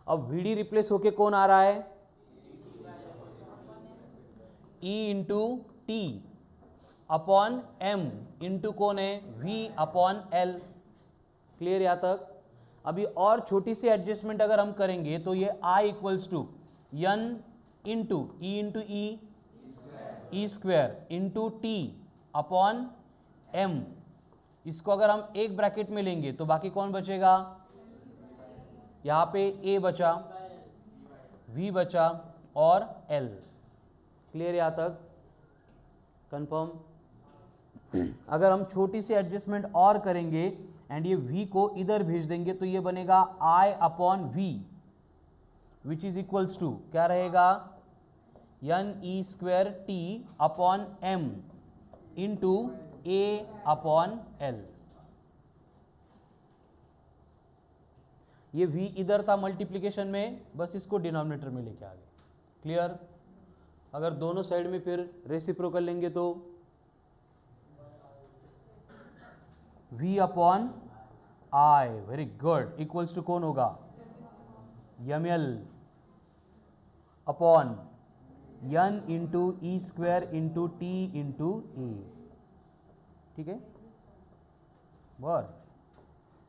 अब वी डी रिप्लेस होके कौन आ रहा है? E into T upon M into कौन है? We upon L. क्लियर यहाँ तक? अभी और छोटी सी एडजस्टमेंट अगर हम करेंगे तो ये I equals to N into E square into T upon M. इसको अगर हम एक ब्रैकेट में लेंगे तो बाकी कौन बचेगा? यहाँ पे ए बचा, वी बचा और एल। क्लियर यहाँ तक? कंफर्म? अगर हम छोटी सी एडजस्टमेंट और करेंगे एंड ये v को इधर भेज देंगे तो ये बनेगा i upon V which is equals to क्या रहेगा? N E square T upon M into A upon L. ये v इधर था मल्टीप्लिकेशन में, बस इसको डिनोमिनेटर में लेके आ गए। क्लियर? अगर दोनों साइड में फिर रेसिप्रोकल लेंगे तो v upon i, very good, equals to कौन होगा? M L upon N into E square into T into A. ठीक है, बस।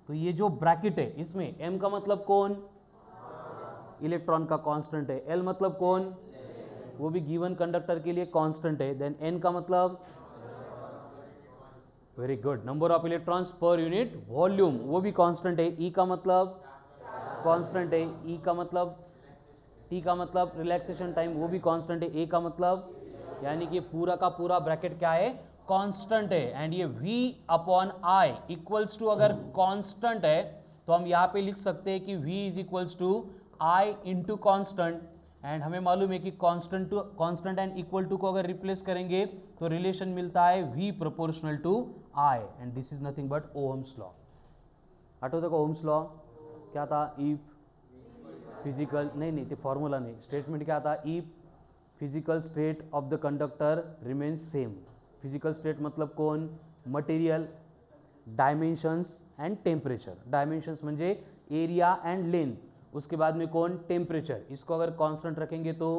तो ये जो ब्रैकेट है इसमें m का मतलब कौन? इलेक्ट्रॉन का कांस्टेंट है। l मतलब कौन? वो भी गिवन कंडक्टर के लिए कांस्टेंट है। देन n का मतलब, very good, number of electrons पर यूनिट वॉल्यूम, वो भी कांस्टेंट है। e का मतलब कांस्टेंट है। e का मतलब, t का मतलब रिलैक्सेशन टाइम, वो भी कांस्टेंट है। a का मतलब, यानी कि पूरा का पूरा ब्रैकेट क्या है? कांस्टेंट है। एंड ये v upon I equals to, अगर कांस्टेंट है तो हम यहाँ पे लिख सकते हैं कि v is equals to I into constant. And हमें मालूम है कि कांस्टेंट एंड इक्वल टू को अगर रिप्लेस करेंगे तो रिलेशन मिलता है v proportional to I, and this is nothing but Ohm's law. आठवतं का ओहम्स लॉ? क्या था? इफ फिजिकल, नहीं ते फॉर्मूला नहीं, स्टेटमेंट क्या था? If physical state of the conductor remains same. Physical state मतलब कौन? Material, dimensions and temperature. Dimensions म्हणजे एरिया एंड लेंथ, उसके बाद में कौन? टेम्परेचर। इसको अगर कांस्टेंट रखेंगे तो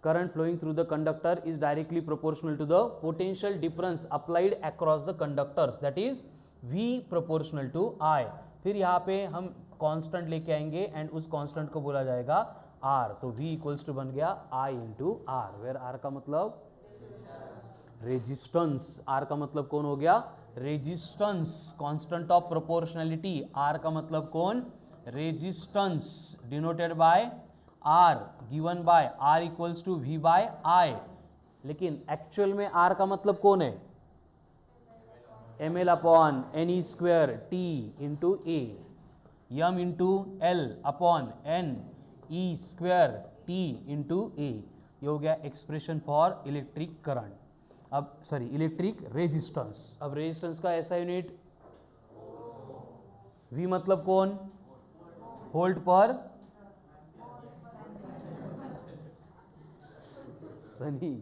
current flowing through the conductor is directly proportional to the potential difference applied across the conductors, that is v proportional to i। फिर यहाँ पे हम कांस्टेंट लेके आएंगे एंड उस कांस्टेंट को बोला जाएगा R, तो V इक्वल्स टू बन गया I into R, where R का मतलब रेजिस्टेंस, R का मतलब कौन हो गया, resistance, constant of proportionality, R का मतलब कौन, resistance, denoted by R, given by R equals to V by I, लेकिन एक्चुअल में R का मतलब कौन है, ml upon N square T into A, M into L upon N E square T into A, ये हो गया एक्सप्रेशन फॉर इलेक्ट्रिक करंट। अब सॉरी इलेक्ट्रिक रेजिस्टेंस, अब रेजिस्टेंस का ऐसा यूनिट, V मतलब कौन, वोल्ट पर सनी,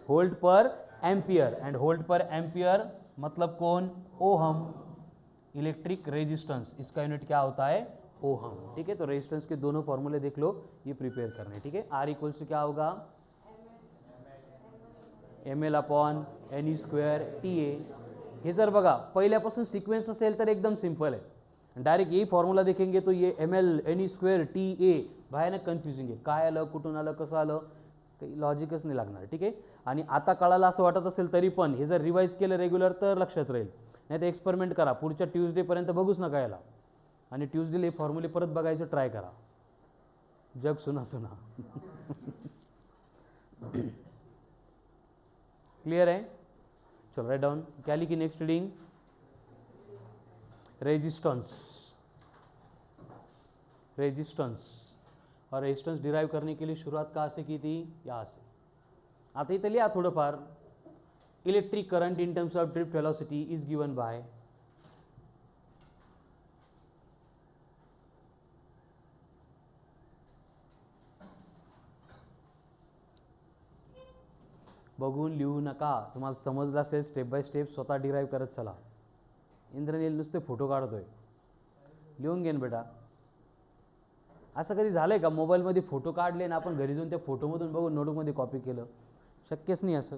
वोल्ट पर एम्पियर, एंड वोल्ट पर एम्पियर मतलब कौन, ओहम, इलेक्ट्रिक रेजिस्टेंस इसका यूनिट क्या होता है, ओहम। ठीक है, तो रेजिस्टेंस के दोनों फॉर्मूले देख लो, ये प्रिपेयर करने। ठीक है, R इक्वल्स टू क्या होगा, ml upon N square T A, हे जर बघा पहिल्यापासून सिक्वेन्स असेल तर एकदम सिंपल आहे, डायरेक्ट यही फॉर्म्युला देखेंगे तो ये ml N square T A भयानक कन्फ्युजिंग आहे, काय आलं कुठून आलं कसं आलं काही लॉजिकच नाही लागणार। ठीक आहे, आणि आता कळालं असं वाटत असेल तरी पण हे जर रिवाइज केलं रेग्युलर तर लक्षात राहील, नाही तर एक्सपेरिमेंट करा, पुढच्या ट्यूजडेपर्यंत बघूच नका याला, आणि ट्यूजडेला हे फॉर्म्युले परत बघायचं ट्राय करा, जग सुना सुना क्लियर है, चलो राइट डाउन, क्या लिखी नेक्स्ट रीडिंग, रेजिस्टेंस, रेजिस्टेंस, और रेजिस्टेंस डिराइव करने के लिए शुरुआत कहाँ से की थी, यहाँ से, आता इथं लिहा थोडंफार, electric current in terms of drift velocity is given bye, बघून लिहू नका, तुम्हाला समजलं असेल स्टेप बाय स्टेप स्वतः डिराइव करत चला, इंद्रनील नुसते फोटो काढतोय, लिहून घेन बेटा, असं कधी झालंय का मोबाईलमध्ये फोटो काढले ना आपण घरी जाऊन त्या फोटोमधून बघून नोटबुकमध्ये कॉपी केलं, शक्यच नाही असं।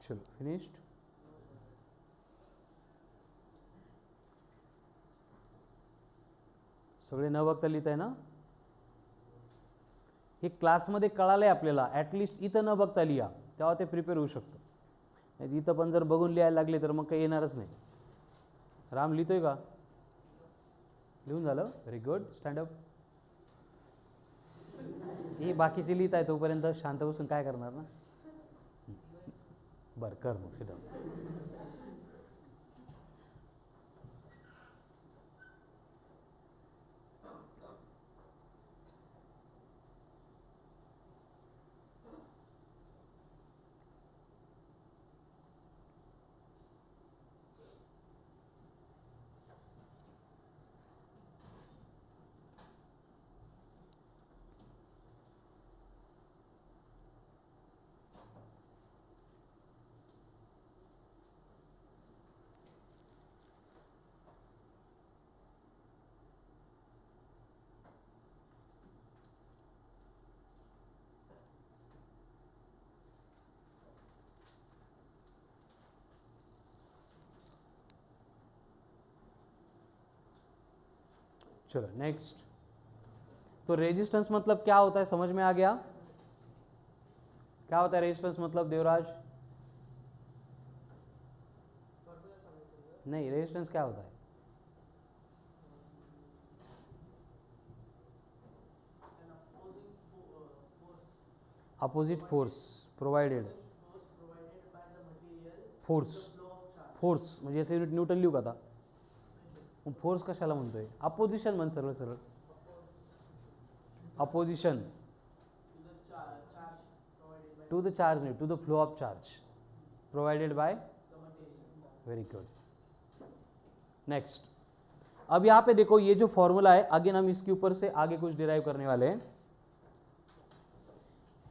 चलो फिनिश्ड, सगळे न बघता लिहित आहे ना, हे क्लासमध्ये कळालंय आपल्याला, ॲटलिस्ट इथं न बघता लिहा, तेव्हा ते प्रिपेअर होऊ शकतं, नाही इथं पण जर बघून लिहायला लागले तर मग काही येणारच नाही। राम लिहितोय का, लिहून झालं, व्हेरी गुड, स्टँडअप, हे बाकीचे लिहित आहे तोपर्यंत शांत बसून काय करणार ना, बरं कर मग सिट डाऊन। चलो नेक्स्ट, तो रेजिस्टेंस मतलब क्या होता है, समझ में आ गया, क्या होता है रेजिस्टेंस मतलब देवराज, नहीं रेजिस्टेंस क्या होता है, opposite force provided, force, force म्हणजे याचं युनिट न्यूटन लिहू का आता, फोर्स कशाला म्हणतोय, अपोजिशन म्हण सरळ सरळ, opposition to the charge, नहीं, to the flow of charge provided by, very good. Next, अब यहाँ पे देखो ये जो फॉर्मूला है, अगेन हम इसके ऊपर से आगे कुछ डिराइव करने वाले हैं.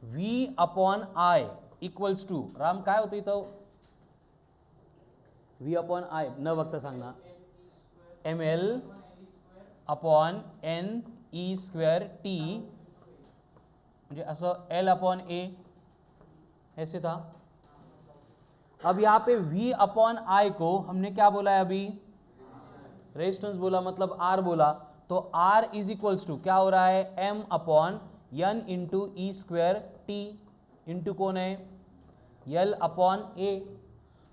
V upon I equals to, Ram काय होतं इथं? V अपॉन I न बघता सांगना, ml upon n e square t, म्हणजे असं L अपॉन A ऐसे था. अब यहाँ पे V अपॉन I को हमने क्या बोला है अभी? रेजिस्टेंस बोला, मतलब R बोला. तो R इज इक्वल्स टू क्या हो रहा है? M अपॉन n इंटू ई स्क्वेयर टी इंटू कौन है? L upon A.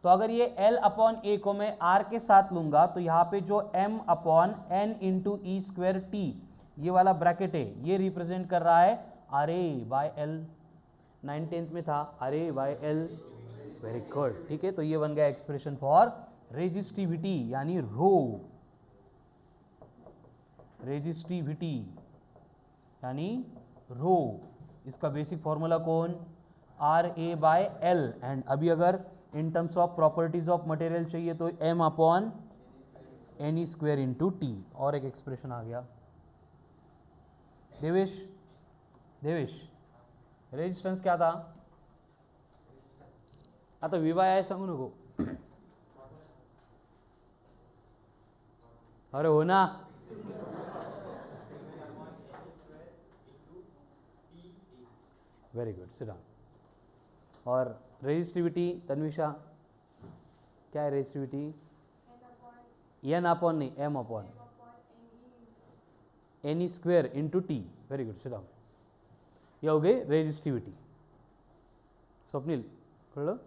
तो अगर ये L अपॉन A को मैं R के साथ लूंगा तो यहाँ पे जो M अपॉन n इंटू ई स्क्वेयर टी ये वाला ब्रैकेट है, ये रिप्रेजेंट कर रहा है RA बाय L. 9th में था RA by L. Very good. ठीक है, तो ये बन गया एक्सप्रेशन फॉर रेजिस्टिविटी, यानी रो. रेजिस्टिविटी यानी रो, इसका बेसिक फॉर्मूला कौन? RA by L. एंड अभी अगर in terms of properties of material चाहिए तो M upon N square into T. और एक एक्सप्रेशन आ गया. देवेश, देवेश रेजिस्टेंस क्या था? आता विवाह आहे सांगू नको. अरे हो ना. Very good, sit down. और रेजिस्टिविटी तन्विशा क्या है? रेजिस्टिविटी एन अपॉन नहीं, M upon N square into T. Very good, sit down. ये हो गई रेजिस्टिविटी. स्वप्निल कळलं?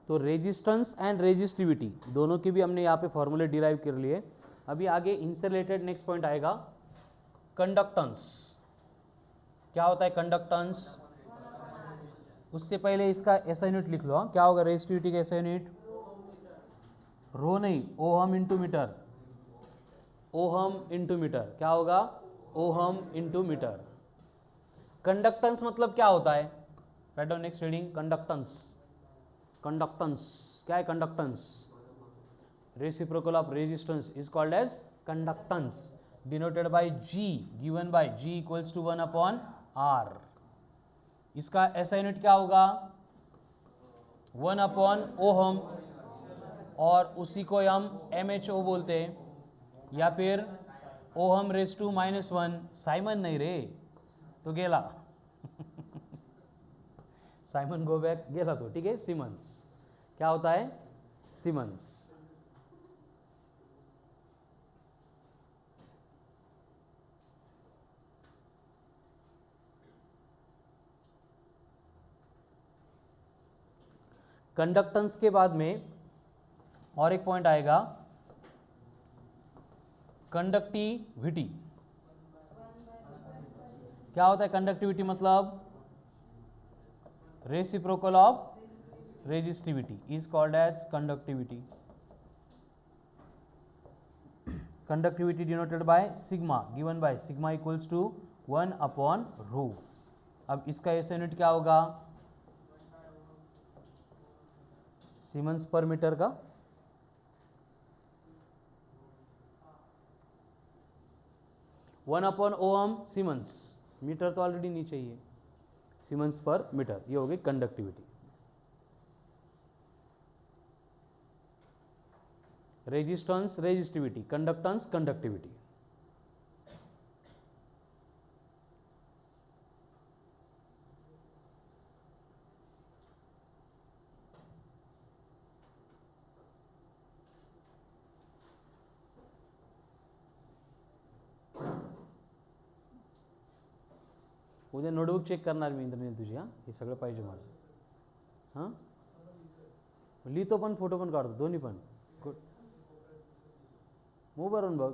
तो रेजिस्टेंस एंड रेजिस्टिविटी दोनों के भी हमने यहाँ पे फॉर्मूले डिराइव कर लिए. अभी आगे इनसे रिलेटेड नेक्स्ट पॉइंट आएगा कंडक्टेंस. क्या होता है कंडक्टेंस? उससे पहले इसका एसआई यूनिट लिख लो. क्या होगा रेजिस्टिविटी का एसआई यूनिट? रो नहीं, ohm into metre. Ohm into metre. क्या होगा? Ohm into metre. कंडक्टेंस मतलब क्या होता है? Right down next reading. Conductance, conductance क्या है? Conductance reciprocal of resistance is called as conductance, denoted by G, given by G equals to 1 upon R. इसका ऐसा यूनिट क्या होगा? 1 अपॉन ओहम, और उसी को हम MHO बोलते हैं, या फिर ओहम रेस टू -1. साइमन नहीं रे, तो गेला. साइमन गो बैक गेला तो. ठीक है, सिमन्स. क्या होता है? सिमन्स. कंडक्टेंस के बाद में और एक पॉइंट आएगा कंडक्टिविटी. क्या होता है कंडक्टिविटी? मतलब reciprocal of resistivity is called as conductivity. Conductivity denoted by sigma, given by sigma equals to 1 upon rho. अब इसका ऐसा यूनिट क्या होगा? सीमेंस पर मीटर का. One upon ohm siemens, metre तो ऑलरेडी नहीं चाहिए, सीमेंस पर मीटर. ये हो गई conductivity. Resistance resistivity, conductance conductivity. उद्या नोटबुक चेक करणार मी इंद्रनील तुझी. हां, हे सगळं पाहिजे मला. हां, लिहितो पण फोटो पण काढतो, दोन्ही पण. गुड. मोबाईलवरून बघ.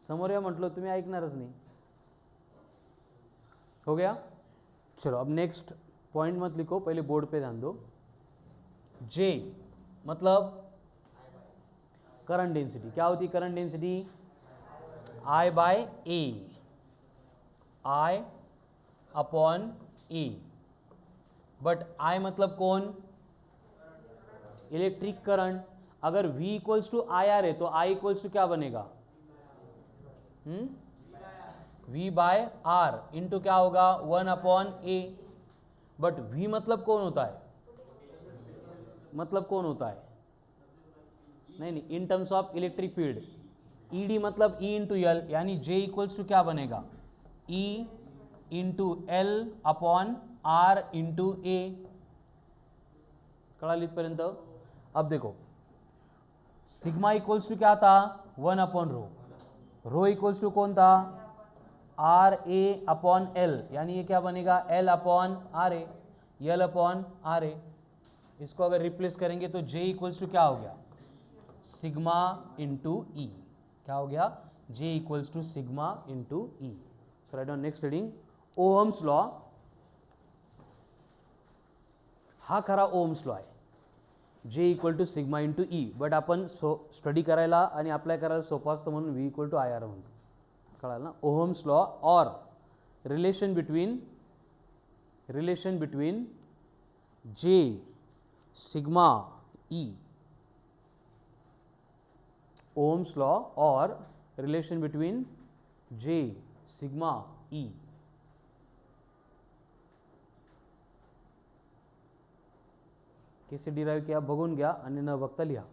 समोर या म्हटलं तुम्ही ऐकणारच नाही. हो गया. चलो अब नेक्स्ट पॉइंट मत लिखो, पहले बोर्ड पे ध्यान दो. जे मतलब करंट डेंसिटी. क्या होती current density? I by A. I upon A. But I मतलब कौन? Electric current. अगर V equals to I R है तो I इक्वल्स टू क्या बनेगा? V बाय आर इंटू क्या होगा? 1 अपॉन ए. बट V मतलब कौन होता है? मतलब कौन होता है? नहीं, in terms of electric field. ED मतलब ई इंटू एल, यानी J इक्वल्स टू क्या बनेगा? E into L upon R into A. कळालं इथपर्यंत? अब देखो सिग्मा इक्वल्स टू क्या था? 1 upon rho. Rho equals to कौन था? आर ए अपॉन एल, यानी ये क्या बनेगा? L upon R A, L upon R A. इसको अगर रिप्लेस करेंगे तो J इक्वल्स टू क्या हो गया? Sigma into E. क्या हो गया? J equals to sigma into E. So right on next reading. Ohm's law. हा खरा ओहम्स लॉ आहे. J equal to sigma into E. But आपण स्टडी करायला आणि अप्लाय करायला सोपं असतं म्हणून V equal to I R म्हणतो. कळालं ना? ओहम्स लॉ और relation between J sigma E. Ohm's law or relation between J sigma E. कैसे डिराइव किया बघून घ्या आणि न बघता लिहा.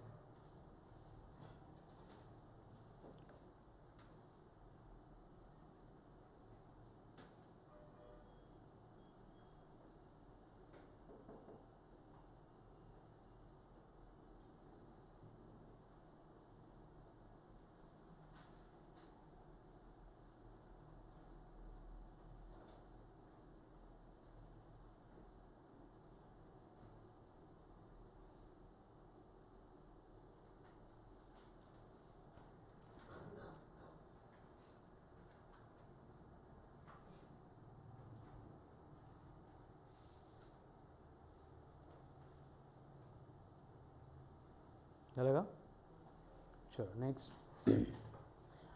चलेगा? चलो नेक्स्ट.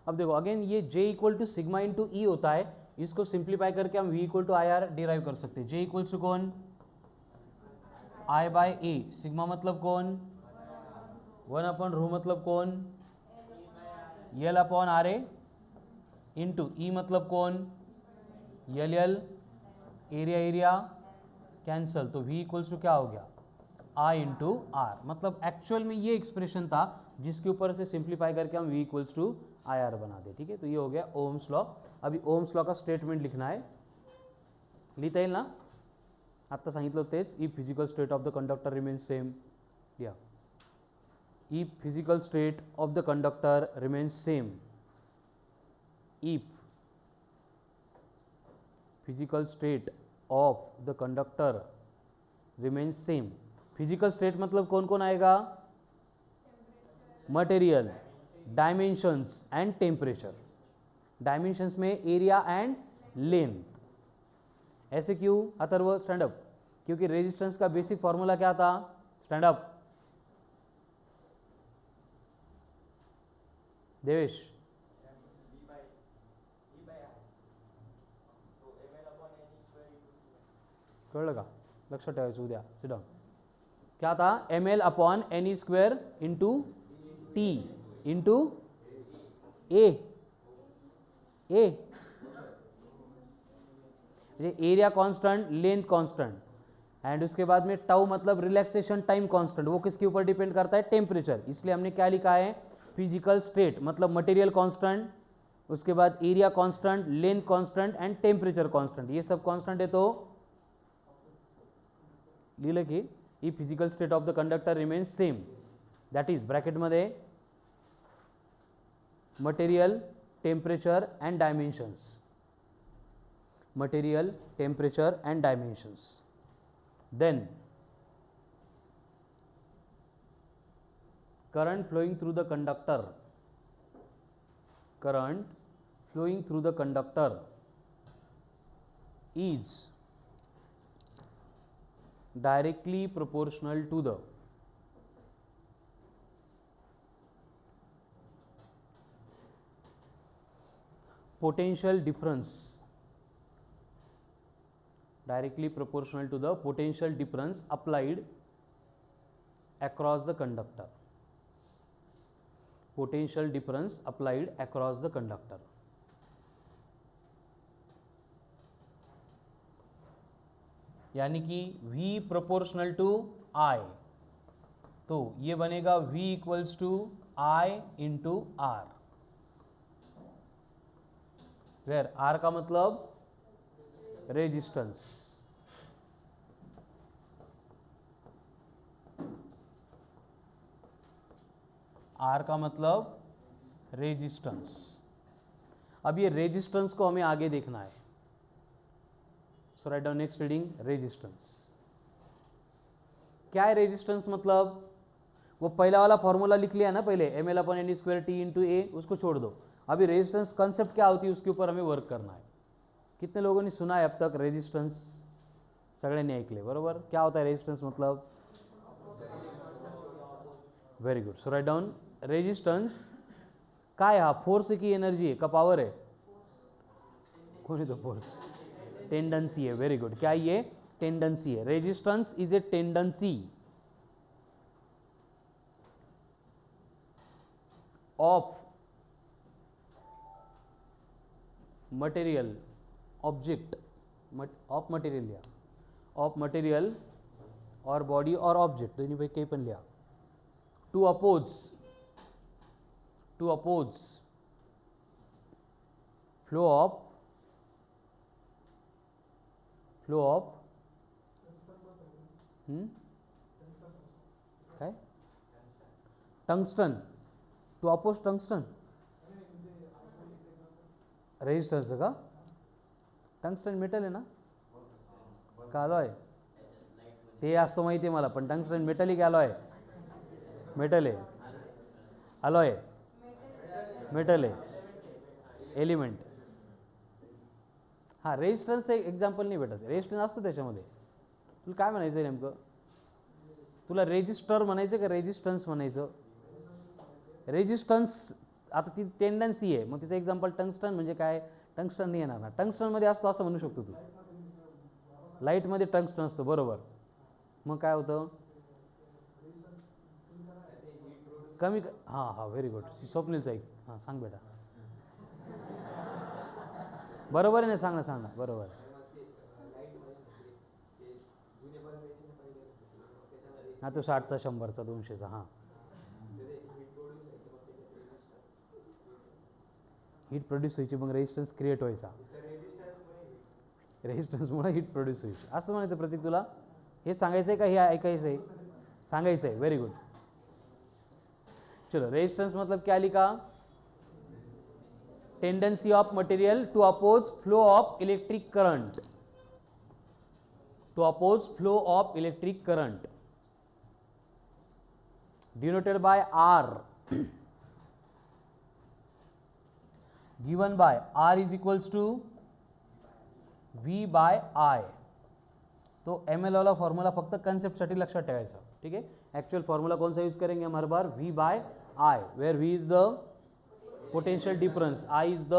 अब देखो अगेन ये J equal to sigma into E होता है. इसको सिंप्लीफाई करके हम V equal to I R derive कर सकते हैं. J इक्वल्स टू कौन? I by A. सिग्मा मतलब कौन? 1 अपॉन रो मतलब कौन? L upon R A into E मतलब कौन? L L. एरिया कैंसल, तो V इक्वल्स टू क्या हो गया? I into R. मतलब एक्चुअल में ये एक्सप्रेशन था जिसके ऊपर से सिंप्लीफाई करके हम V equals to I R बना दे. ठीक है, तो ये हो गया ओम्स लॉ. अभी ओम्स लॉ का स्टेटमेंट लिखना है. लिहिता येईल ना? आत्ता सांगितलं तेच. If physical state of the conductor remains same. या if physical state of the conductor remains same. If physical state of the conductor remains same. Physical state मतलब कौन कौन आएगा? Material, dimensions and temperature. Dimensions में एरिया एंड लेंथ. ऐसे क्यों अथर्व? Stand up. क्योंकि रेजिस्टेंस का बेसिक फॉर्मूला क्या था? Stand up. देवेश कळलं का? लक्षात ठेवायचं उद्या. Sit down. क्या था? ml upon N square into T into A. Area constant, length constant, and उसके बाद में टाउ मतलब रिलैक्सेशन टाइम कांस्टेंट. वो किसके ऊपर डिपेंड करता है? टेम्परेचर. इसलिए हमने क्या लिखा है? फिजिकल स्टेट मतलब मटेरियल कांस्टेंट, उसके बाद area constant, length constant and temperature constant. ये सब कांस्टेंट है. तो लिहिलं की if physical state of the conductor remains same, that is ब्रॅकेटमध्ये material, temperature and dimensions. material, temperature and dimensions. Then current flowing through the conductor, current flowing through the conductor is directly proportional to the potential difference, directly proportional to the potential difference applied across the conductor, potential difference applied across the conductor. यानी कि V प्रोपोर्शनल टू I, तो ये बनेगा V equals to I into R, where R का मतलब रेजिस्टेंस, R का मतलब रेजिस्टेंस. अब ये रेजिस्टेंस को हमें आगे देखना है. So write down next reading, resistance. क्या है रेजिस्टेंस? मतलब वो पहला वाला फॉर्मूला लिख लिया ना पहले, ml/n² T इंटू ए, उसको छोड़ दो. अभी रेजिस्टेंस कंसेप्ट क्या होती है उसके ऊपर हमें वर्क करना है. कितने लोगों ने सुना है अब तक रेजिस्टेंस? सगळ्यांनी ऐकले बरोबर. क्या होता है रेजिस्टेंस मतलब? Very good. So write down, resistance काय हा? फोर्स की एनर्जी आहे का पॉवर आहे? कोणी तो फोर्स, टेंडन्सी है. Very good. क्या ये? टेंडन्सी है. Resistance is a tendency of material, object of material लिया, ऑफ मटेरियल और बॉडी और ऑब्जेक्ट दोन्ही पैकी काही पण लिहा, टू अपोज फ्लो ऑफ काय? Tungsten, to oppose tungsten. Resistance का? टंगस्टन मेटल आहे ना का अलॉय? ते असतो माहिती आहे मला, पण टंगस्टन मेटलिक अलॉय, मेटल आहे, अलॉय मेटल आहे, एलिमेंट. हां, रेजिस्टन्स एक एक्झाम्पल नाही भेटत. रेजिस्टन्स असतो त्याच्यामध्ये. तुला काय म्हणायचं आहे नेमकं? तुला रेजिस्टर म्हणायचं का रेजिस्टन्स म्हणायचं? रेजिस्टन्स आता ती टेंडन्सी आहे, मग तिचं एक्झाम्पल टंगस्टन म्हणजे काय? टंगस्टन नाही येणार ना. टंगस्टनमध्ये असतो असं म्हणू शकतो तू. लाईटमध्ये टंगस्टन असतो बरोबर. मग काय होतं? कमी. हां, व्हेरी गुड. स्वप्नीलचं ऐक. हां, सांग बेटा. बरोबर आहे ना? सांग ना. बरोबर. हां, तो 60चा 100चा 200चा. हां, हीट प्रोड्यूस व्हायची, मग रेजिस्टन्स क्रिएट व्हायचा. रेजिस्टन्समुळे हीट प्रोड्यूस व्हायची असं म्हणायचं. प्रतीक तुला हे सांगायचं आहे का हे ऐकायचं आहे? सांगायचं आहे. Very good. चलो, रेजिस्टेंस मतलब क्या लिखा? Tendency of material to oppose flow of electric current, to oppose flow of electric current, denoted by R, given by R is equals to V by I. तो ML वाला फॉर्मूला फक्त कन्सेप्टसाठी लक्षात ठेवायचा. ठीक है. एक्चुअल फॉर्मूला कौन सा यूज करेंगे हम हर बार? V by I, where V is the potential difference, I is the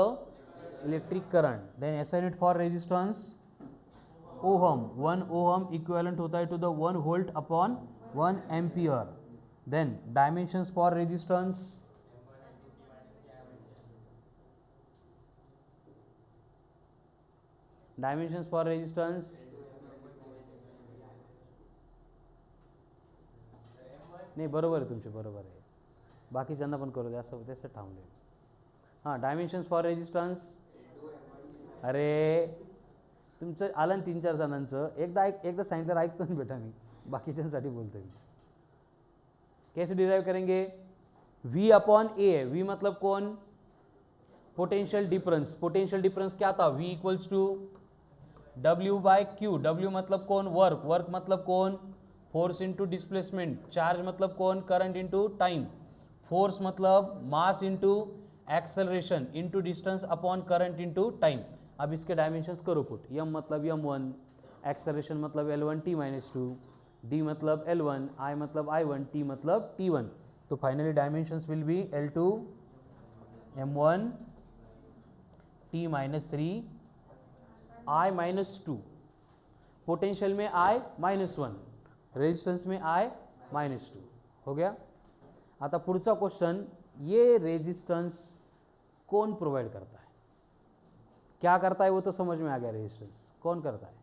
electric current. Then SI unit for resistance ohm. 1 ohm equivalent होता है to the 1 volt upon 1 ampere. Then dimensions for resistance, dimensions for resistance नाही, बरोबर आहे तुमचे, बरोबर आहे. बाकीच्यांना पण करू द्या, असं त्याचं थांबले. हां, डायमेन्शन्स फॉर रेजिस्टन्स. अरे तुमचं आलं ना 3-4 जणांचं. एकदा सांगितलं ऐकतो ना बेटा मी, बाकीच्यांसाठी बोलतो मी. कैसे डिराइव करेंगे? V अपॉन ए है. V मतलब कौन? Potential difference. पोटेंशियल डिफरेंस क्या था? V equals to W by Q, W मतलब कौन, वर्क, वर्क मतलब कौन, फोर्स इंटू डिस्प्लेसमेंट, चार्ज मतलब कौन, करंट इंटू टाइम, फोर्स मतलब mass into acceleration into distance upon current into time. अब इसके डायमेंशंस करो पुट, m मतलब m1, एक्सेलरेशन मतलब L1 t-2, d मतलब L1, I मतलब I1, t मतलब t1। तो finally dimensions will be L2 m1 t-3 I-2, potential में I-1, रेजिस्टेंस में I-2। हो गया। आता पुढचा क्वेश्चन, ये रेजिस्टेंस कौन प्रोवाइड करता है, क्या करता है वो तो समझ में आ गया, रेजिस्टेंस कौन करता है,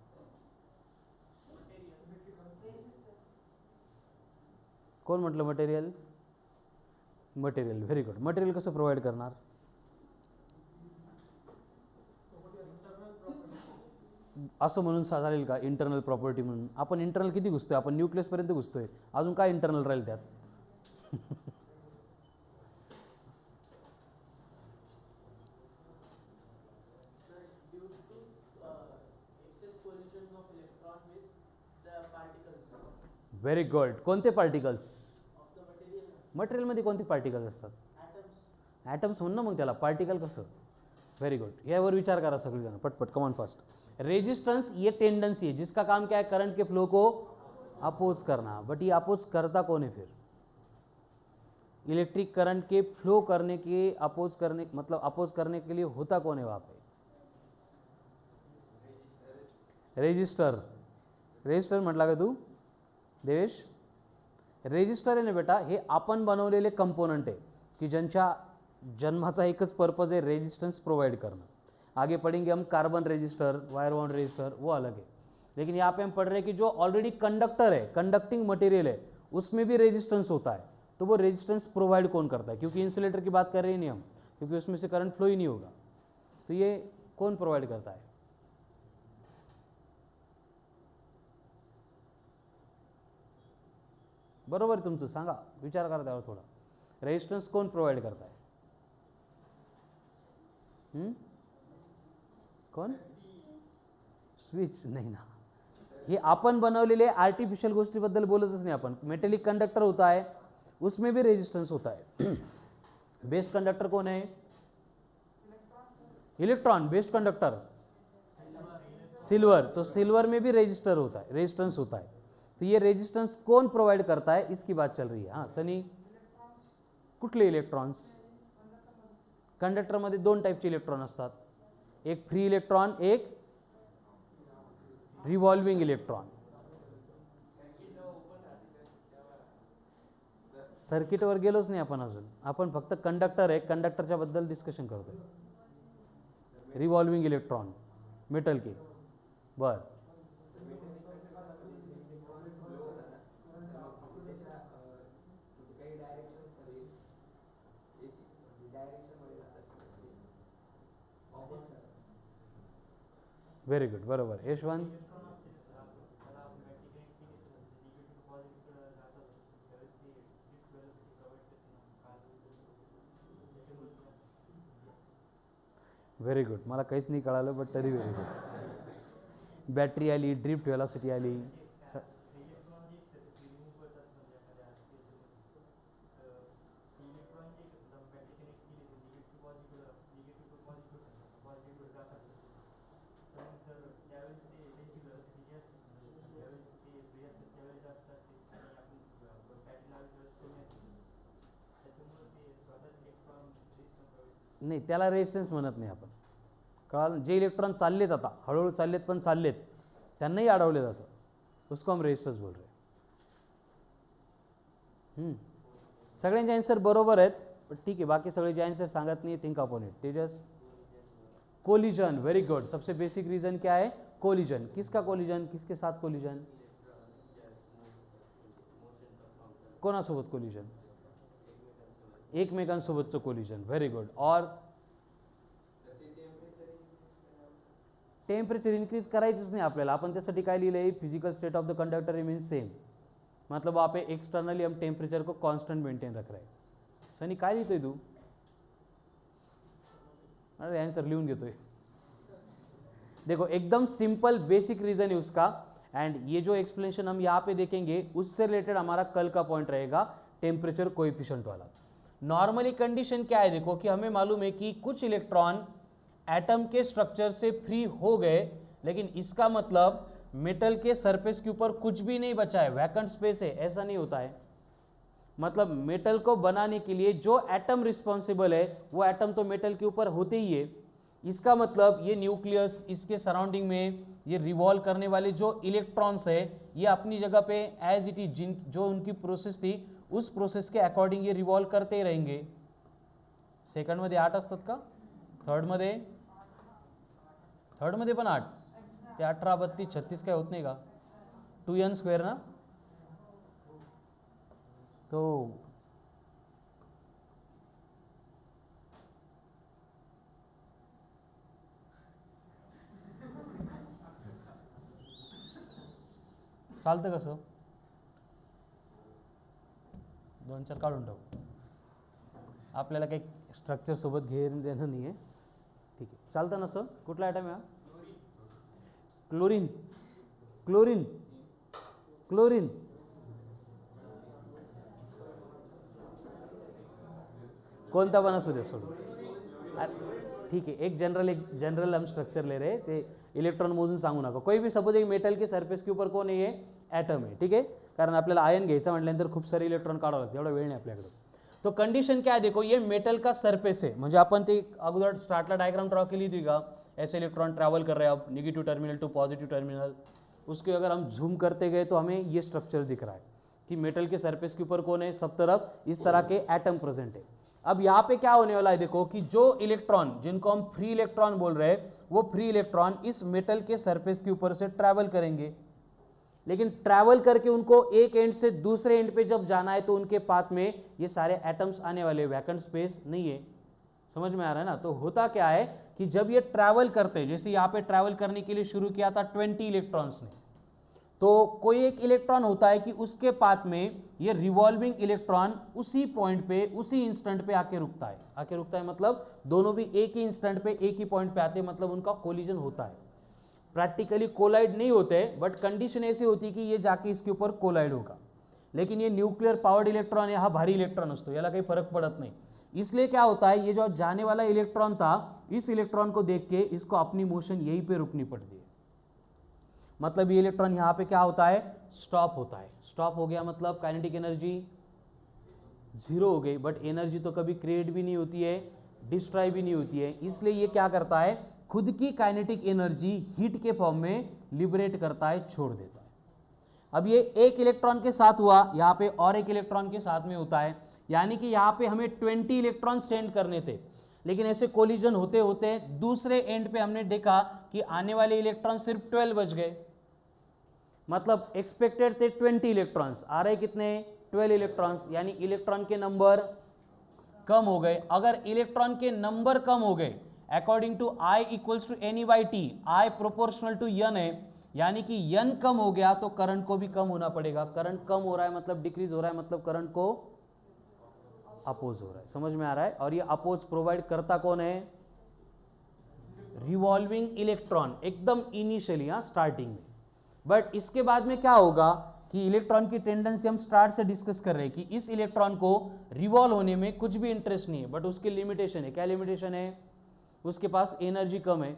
कोण म्हटलं, material, material, very good. Material कसं प्रोव्हाइड करणार, असं म्हणून चालेल का, इंटरनल प्रॉपर्टी म्हणून, आपण इंटरनल किती घुसतोय, आपण न्यूक्लियसपर्यंत घुसतोय, अजून काय इंटरनल राहील त्यात व्हेरी गुड, कोणते पार्टिकल्स, मटेरियलमध्ये कोणते पार्टिकल्स असतात, ॲटम्स म्हणून ना मग त्याला पार्टिकल कसं, वेरी गुड, यावर विचार करा सगळेजण पटपट, कम ऑन फास्ट। रेजिस्टेंस ये टेंडेंसी है जिसका काम क्या है, करंट के फ्लो को अपोज करना, बट ये अपोज करता कौन है फिर, इलेक्ट्रिक करंट के फ्लो करने के अपोज करने, मतलब अपोज करने के लिए होता कौन है वहाँ पे, रेजिस्टर, रेजिस्टर म्हटला का तू देवेश, रेजिस्टर आहे ना बेटा, हे आपण बनवलेले कंपोनंट आहे की ज्यांच्या जन्माचा एकच पर्पज है रेजिस्टेंस प्रोवाइड करना। आगे पढ़ेंगे हम carbon resistor, wire bound resistor, वो अलग है, लेकिन यहाँ पे हम पढ़ रहे हैं कि जो ऑलरेडी कंडक्टर है, कंडक्टिंग मटेरियल है, उसमें भी रेजिस्टेंस होता है, तो वो रेजिस्टेंस प्रोवाइड कौन करता है, क्योंकि इंसुलेटर की बात कर रहे हैं नहीं हम, क्योंकि उसमें से करंट फ्लो ही नहीं होगा, तो ये कौन प्रोवाइड करता है, बरोबर तुमचं सांगा, विचार करा त्यावर थोडा, रेजिस्टेंस कौन प्रोवाइड करता है, कौन, स्विच नहीं ना, हे आपण बनवलेले आर्टिफिशियल गोष्टीबद्दल बोलतच नाही आपण, मेटेलिक कंडक्टर होता है उसमें भी रेजिस्टेंस होता है, बेस्ट कंडक्टर कौन है, इलेक्ट्रॉन, बेस्ट कंडक्टर सिल्वर, तो सिल्वर में भी रेजिस्टर होता है, रेजिस्टेंस होता है, तो ये रेजिस्टेंस कौन प्रोवाइड करता है इसकी बात चल रही है। हाँ सनी, कुठले इलेक्ट्रॉन्स, कंडक्टरमध्ये दोन टाईपचे इलेक्ट्रॉन असतात, एक फ्री इलेक्ट्रॉन, एक रिव्हॉल्विंग इलेक्ट्रॉन। सर्किटवर गेलोच नाही आपण अजून, आपण फक्त कंडक्टर आहे, कंडक्टरच्या बद्दल डिस्कशन करतोय, रिव्हॉल्विंग इलेक्ट्रॉन मेटल के, बर व्हेरी गुड, बरोबर यशवंत, व्हेरी गुड, मला काहीच नाही कळालं बट तरी व्हेरी गुड, बॅटरी आली, ड्रिफ्ट व्हेलॉसिटी आली, नाही त्याला रेजिस्टन्स म्हणत नाही आपण, कळालं, जे इलेक्ट्रॉन चाललेत आता हळूहळू चाललेत पण चाललेत त्यांनाही अडवले जातं, उसको हम रेजिस्टन्स बोल रहे हैं। सगळ्यांचे आन्सर बरोबर आहेत, पण ठीक आहे, बाकी सगळे जे आन्सर सांगत नाही, think upon it, Tejas, collision, very good, सबसे बेसिक रीजन क्या है, कोलिजन, किसका कोलिजन, किसके साथ कोलिजन, कोणासोबत कोलिजन, एकमेकांसोबतचं कोलिजन, व्हेरी गुड, और टेम्परेचर इन्क्रीज करायचंच नाही आपल्याला, आपण त्यासाठी काय लिहिलं आहे, physical state of the conductor remains same, मतलब वहाँ पे एक्सटर्नली हम टेम्परेचर को कांस्टेंट मेंटेन रख रहे हैं। सनी काय लिहितोय तू, अरे आन्सर लिहून घेतोय, देखो एकदम सिंपल बेसिक रीजन है उसका, एंड ये जो एक्सप्लेनेशन हम यहाँ पे देखेंगे उससे रिलेटेड हमारा कल का पॉइंट रहेगा टेम्परेचर कोएफिशिएंट वाला। नॉर्मली कंडीशन क्या है, देखो कि हमें मालूम है कि कुछ इलेक्ट्रॉन एटम के स्ट्रक्चर से फ्री हो गए, लेकिन इसका मतलब मेटल के सरफेस के ऊपर कुछ भी नहीं बचा है, वैकेंट स्पेस है, ऐसा नहीं होता है। मतलब मेटल को बनाने के लिए जो एटम रिस्पॉन्सिबल है वो एटम तो मेटल के ऊपर होते ही है। इसका मतलब ये न्यूक्लियस, इसके सराउंडिंग में ये रिवॉल्व करने वाले जो इलेक्ट्रॉन्स है ये अपनी जगह पे एज इट इज, जो उनकी प्रोसेस थी उस प्रोसेस के अकॉर्डिंग ये रिवॉल्व करते रहेंगे। सेकंड मध्ये 8 असतात का, थर्ड मध्ये पण 8, ते 18 32 36 काय होत नाही का, 2n² ना, तो चालतं कसं, 2-4 काढून टाकू, आपल्याला काही स्ट्रक्चर सोबत घेऊन देणं नाही आहे, ठीक आहे, चालतं ना सर. कुठला आयटम आहे हा, क्लोरीन, क्लोरीन, क्लोरीन, कोणता पण असू दे सोडून, ठीक है, एक जनरल हम स्ट्रक्चर ले रहे हैं, ते इलेक्ट्रॉन मोजून सांगू नका. कोई भी सपोज एक मेटल के सरफेस के ऊपर कोण आहे, ॲटम आहे, ठीक आहे, कारण आपल्याला आयन घ्यायचं म्हटल्यानंतर खूप सारे इलेक्ट्रॉन काढावं लागतं, एवढा वेळ नाही आपल्याकडे. तो कंडिशन क्या है, देखो ये मेटल का सरफेस है, म्हणजे आपण ते अगोदर स्टार्टला डायग्राम ड्रॉ केली थी का, ऐसे इलेक्ट्रॉन ट्रैवल कर रहे हैं अब negative terminal to positive terminal, उसके अगर हम जूम करते गए तो हमें ये स्ट्रक्चर दिख रहा है कि मेटल के सरफेस के ऊपर कौन है, सब तरफ इस तरह के एटम प्रेजेंट है. अब यहाँ पे क्या होने वाला है, देखो कि जो इलेक्ट्रॉन जिनको हम फ्री इलेक्ट्रॉन बोल रहे हैं वो फ्री इलेक्ट्रॉन इस मेटल के सरफेस के ऊपर से ट्रैवल करेंगे, लेकिन ट्रैवल करके उनको एक एंड से दूसरे एंड पे जब जाना है तो उनके पाथ में ये सारे एटम्स आने वाले, वैकेंट स्पेस नहीं है. समझ में आ रहा है ना. तो होता क्या है कि जब ये ट्रैवल करते हैं, जैसे यहाँ पे ट्रैवल करने के लिए शुरू किया था 20 इलेक्ट्रॉन्स ने, तो कोई एक इलेक्ट्रॉन होता है कि उसके पाथ में ये रिवॉल्विंग इलेक्ट्रॉन उसी पॉइंट पे उसी इंस्टेंट पे आके रुकता है, मतलब दोनों भी एक ही इंस्टेंट पे एक ही पॉइंट पे आते हैं, मतलब उनका कोलिजन होता है. प्रैक्टिकली कोलाइड नहीं होते, बट कंडीशन ऐसी होती कि ये जाके इसके ऊपर कोलाइड होगा. लेकिन ये न्यूक्लियर पावर्ड इलेक्ट्रॉन है, हा भारी इलेक्ट्रॉन असतो, याला काही फरक पडत नाही. इसलिए क्या होता है, ये जो जाने वाला इलेक्ट्रॉन था, इस इलेक्ट्रॉन को देख के इसको अपनी मोशन यहीं पे रुकनी पड़ती है. मतलब ये इलेक्ट्रॉन यहाँ पे क्या होता है, स्टॉप होता है. स्टॉप हो गया मतलब काइनेटिक एनर्जी 0 हो गई, बट एनर्जी तो कभी क्रिएट भी नहीं होती है, डिस्ट्रॉय भी नहीं होती है. इसलिए ये क्या करता है, खुद की काइनेटिक एनर्जी हीट के फॉर्म में लिबरेट करता है, छोड़ देता है. अब ये एक इलेक्ट्रॉन के साथ हुआ, यहाँ पे और एक इलेक्ट्रॉन के साथ में होता है, यानी कि यहाँ पे हमें 20 इलेक्ट्रॉन सेंड करने थे, लेकिन ऐसे कोलिजन होते होते दूसरे एंड पे हमने देखा कि आने वाले इलेक्ट्रॉन सिर्फ 12 बच गए. मतलब एक्सपेक्टेड थे 20 इलेक्ट्रॉन्स, आ रहे कितने, 12 इलेक्ट्रॉन्स, यानी इलेक्ट्रॉन के नंबर कम हो गए. अगर इलेक्ट्रॉन के नंबर कम हो गए according to I equals to NE/T, I proportional to N है, यानी कि N कम हो गया तो करंट को भी कम होना पड़ेगा. करंट कम हो रहा है मतलब डिक्रीज हो रहा है, मतलब करंट को अपोज हो रहा है. समझ में आ रहा है. और ये अपोज प्रोवाइड करता कौन है, रिवॉल्विंग इलेक्ट्रॉन, एकदम इनिशियली, स्टार्टिंग में. बट इसके बाद में क्या होगा कि इलेक्ट्रॉन की टेंडेंसी हम स्टार्ट से डिस्कस कर रहे हैं कि इस इलेक्ट्रॉन को रिवॉल्व होने में कुछ भी इंटरेस्ट नहीं है, बट उसकी लिमिटेशन है. क्या लिमिटेशन है, उसके पास एनर्जी कम है.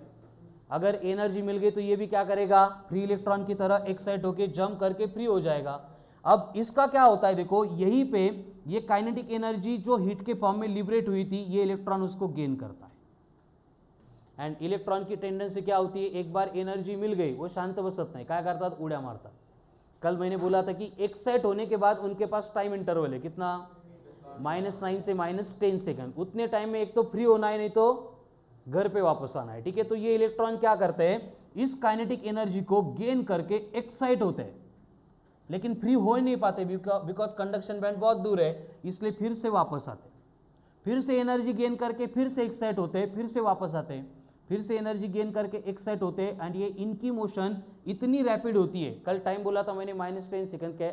अगर एनर्जी मिल गई तो ये भी क्या करेगा, फ्री इलेक्ट्रॉन की तरह एक्साइट होकर जंप करके फ्री हो जाएगा. अब इसका क्या होता है, देखो यहीं पे ये काइनेटिक एनर्जी जो हीट के फॉर्म में लिबरेट हुई थी, ये इलेक्ट्रॉन उसको गेन करता है. एंड इलेक्ट्रॉन की टेंडेंसी क्या होती है, एक बार एनर्जी मिल गई वो शांत बसत नाही, काय करतात, उड्या मारतात. कल मैंने बोला था कि एक्साइट होने के बाद उनके पास टाइम इंटरवल है, कितना, -9 से -10 सेकंड. उतने टाइम में एक तो फ्री होना है, नहीं तो घर पे वापस आना है. ठीक है, तो ये इलेक्ट्रॉन क्या करते हैं, इस काइनेटिक एनर्जी को गेन करके एक्साइट होते हैं, लेकिन फ्री हो ही नहीं पाते बिकॉज कंडक्शन बैंड बहुत दूर है, इसलिए फिर से वापस आते हैं. फिर से एनर्जी गेन करके फिर से एक्साइट होते हैं, फिर से वापस आते हैं, फिर से एनर्जी गेन करके एक्साइट होते हैं. एंड ये इनकी मोशन इतनी रैपिड होती है, कल टाइम बोला था मैंने -10 सेकंड के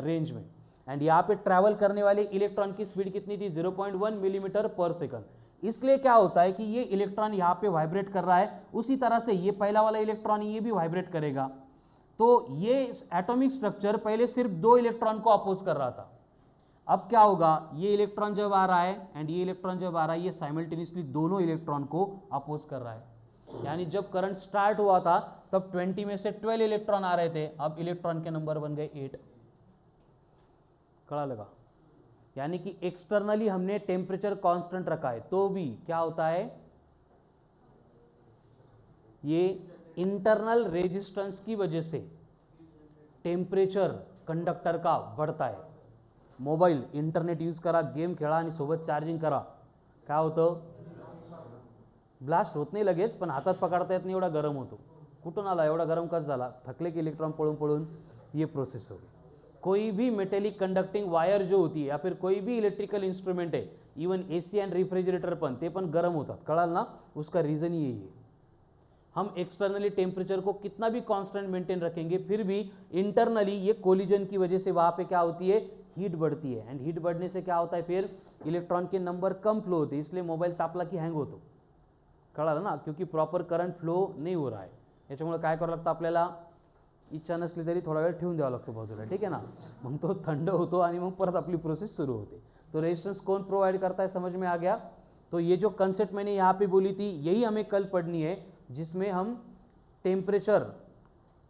रेंज में. एंड यहाँ पे ट्रैवल करने वाले इलेक्ट्रॉन की स्पीड कितनी थी, 0.1 मिलीमीटर पर सेकंड. इसलिए क्या होता है कि ये इलेक्ट्रॉन यहाँ पे वाइब्रेट कर रहा है, उसी तरह से ये पहला वाला इलेक्ट्रॉन ये भी वाइब्रेट करेगा। तो ये एटॉमिक स्ट्रक्चर पहले सिर्फ 2 इलेक्ट्रॉन को अपोज कर रहा था, अब क्या होगा, ये इलेक्ट्रॉन जब आ रहा है एंड ये इलेक्ट्रॉन जब आ रहा है, ये साइमल्टेनियसली दोनों इलेक्ट्रॉन को अपोज कर रहा है। यानी जब करंट स्टार्ट हुआ था तब 20 में से 12 इलेक्ट्रॉन आ रहे थे, अब इलेक्ट्रॉन के नंबर बन गए 8। कड़ा लगा? यानी कि एक्सटर्नली हमने टेम्परेचर कांस्टेंट रखा है तो भी क्या होता है, ये इंटरनल रेजिस्टेंस की वजह से टेम्परेचर कंडक्टर का बढ़ता है। मोबाईल, इंटरनेट यूज करा, गेम खेळा आणि सोबत चार्जिंग करा, काय होतं, ब्लास्ट होत नाही लगेच, पण हातात पकडता येत नाही एवढा गरम होतो। कुठून आला एवढा गरम कसा झाला, थकले की इलेक्ट्रॉन पळून पळून ये प्रोसेस हो गई। कोई भी मेटेलिक कंडक्टिंग वायर जो होती है या फिर कोई भी इलेक्ट्रिकल इंस्ट्रूमेंट है, इवन एसी एंड रेफ्रिजरेटर पण ते पण गरम होतात, कळाल ना, उसका रीजन यही है। हम एक्सटर्नली टेम्परेचर को कितना भी कांस्टेंट मेंटेन रखेंगे फिर भी इंटरनली ये कोलिजन की वजह से वहाँ पे क्या होती है, हीट बढ़ती है, एंड हीट बढ़ने से क्या होता है, फिर इलेक्ट्रॉन के नंबर कम फ्लो होते हैं, इसलिए मोबाईल तापला की हँग होतो, कळालं ना, क्योंकि प्रॉपर करंट फ्लो नहीं हो रहा है। याच्यामुळे काय करावं लागतं आपल्याला, इच्छा नसली तरी थोडा वेळ ठेवून द्यावा लागतो बाजूला, ठीक है ना, मग तो थंड होतो आणि मग परत आपली प्रोसेस सुरू होते। तो रेजिस्टेंस कौन प्रोवाइड करता है, समझ में आ गया। तो ये जो कंसेप्ट मैंने यहाँ पे बोली थी यही हमें कल पढ़नी है, जिसमें हम temperature,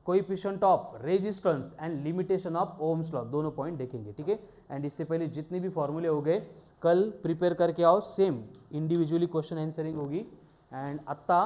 coefficient of resistance and limitation of Ohm's law दोनों पॉइंट देखेंगे, ठीक है। एंड इससे पहले जितने भी फॉर्मूले हो गए कल प्रिपेयर करके आओ, सेम इंडिविजुअली क्वेश्चन आंसरिंग होगी। एंड आत्ता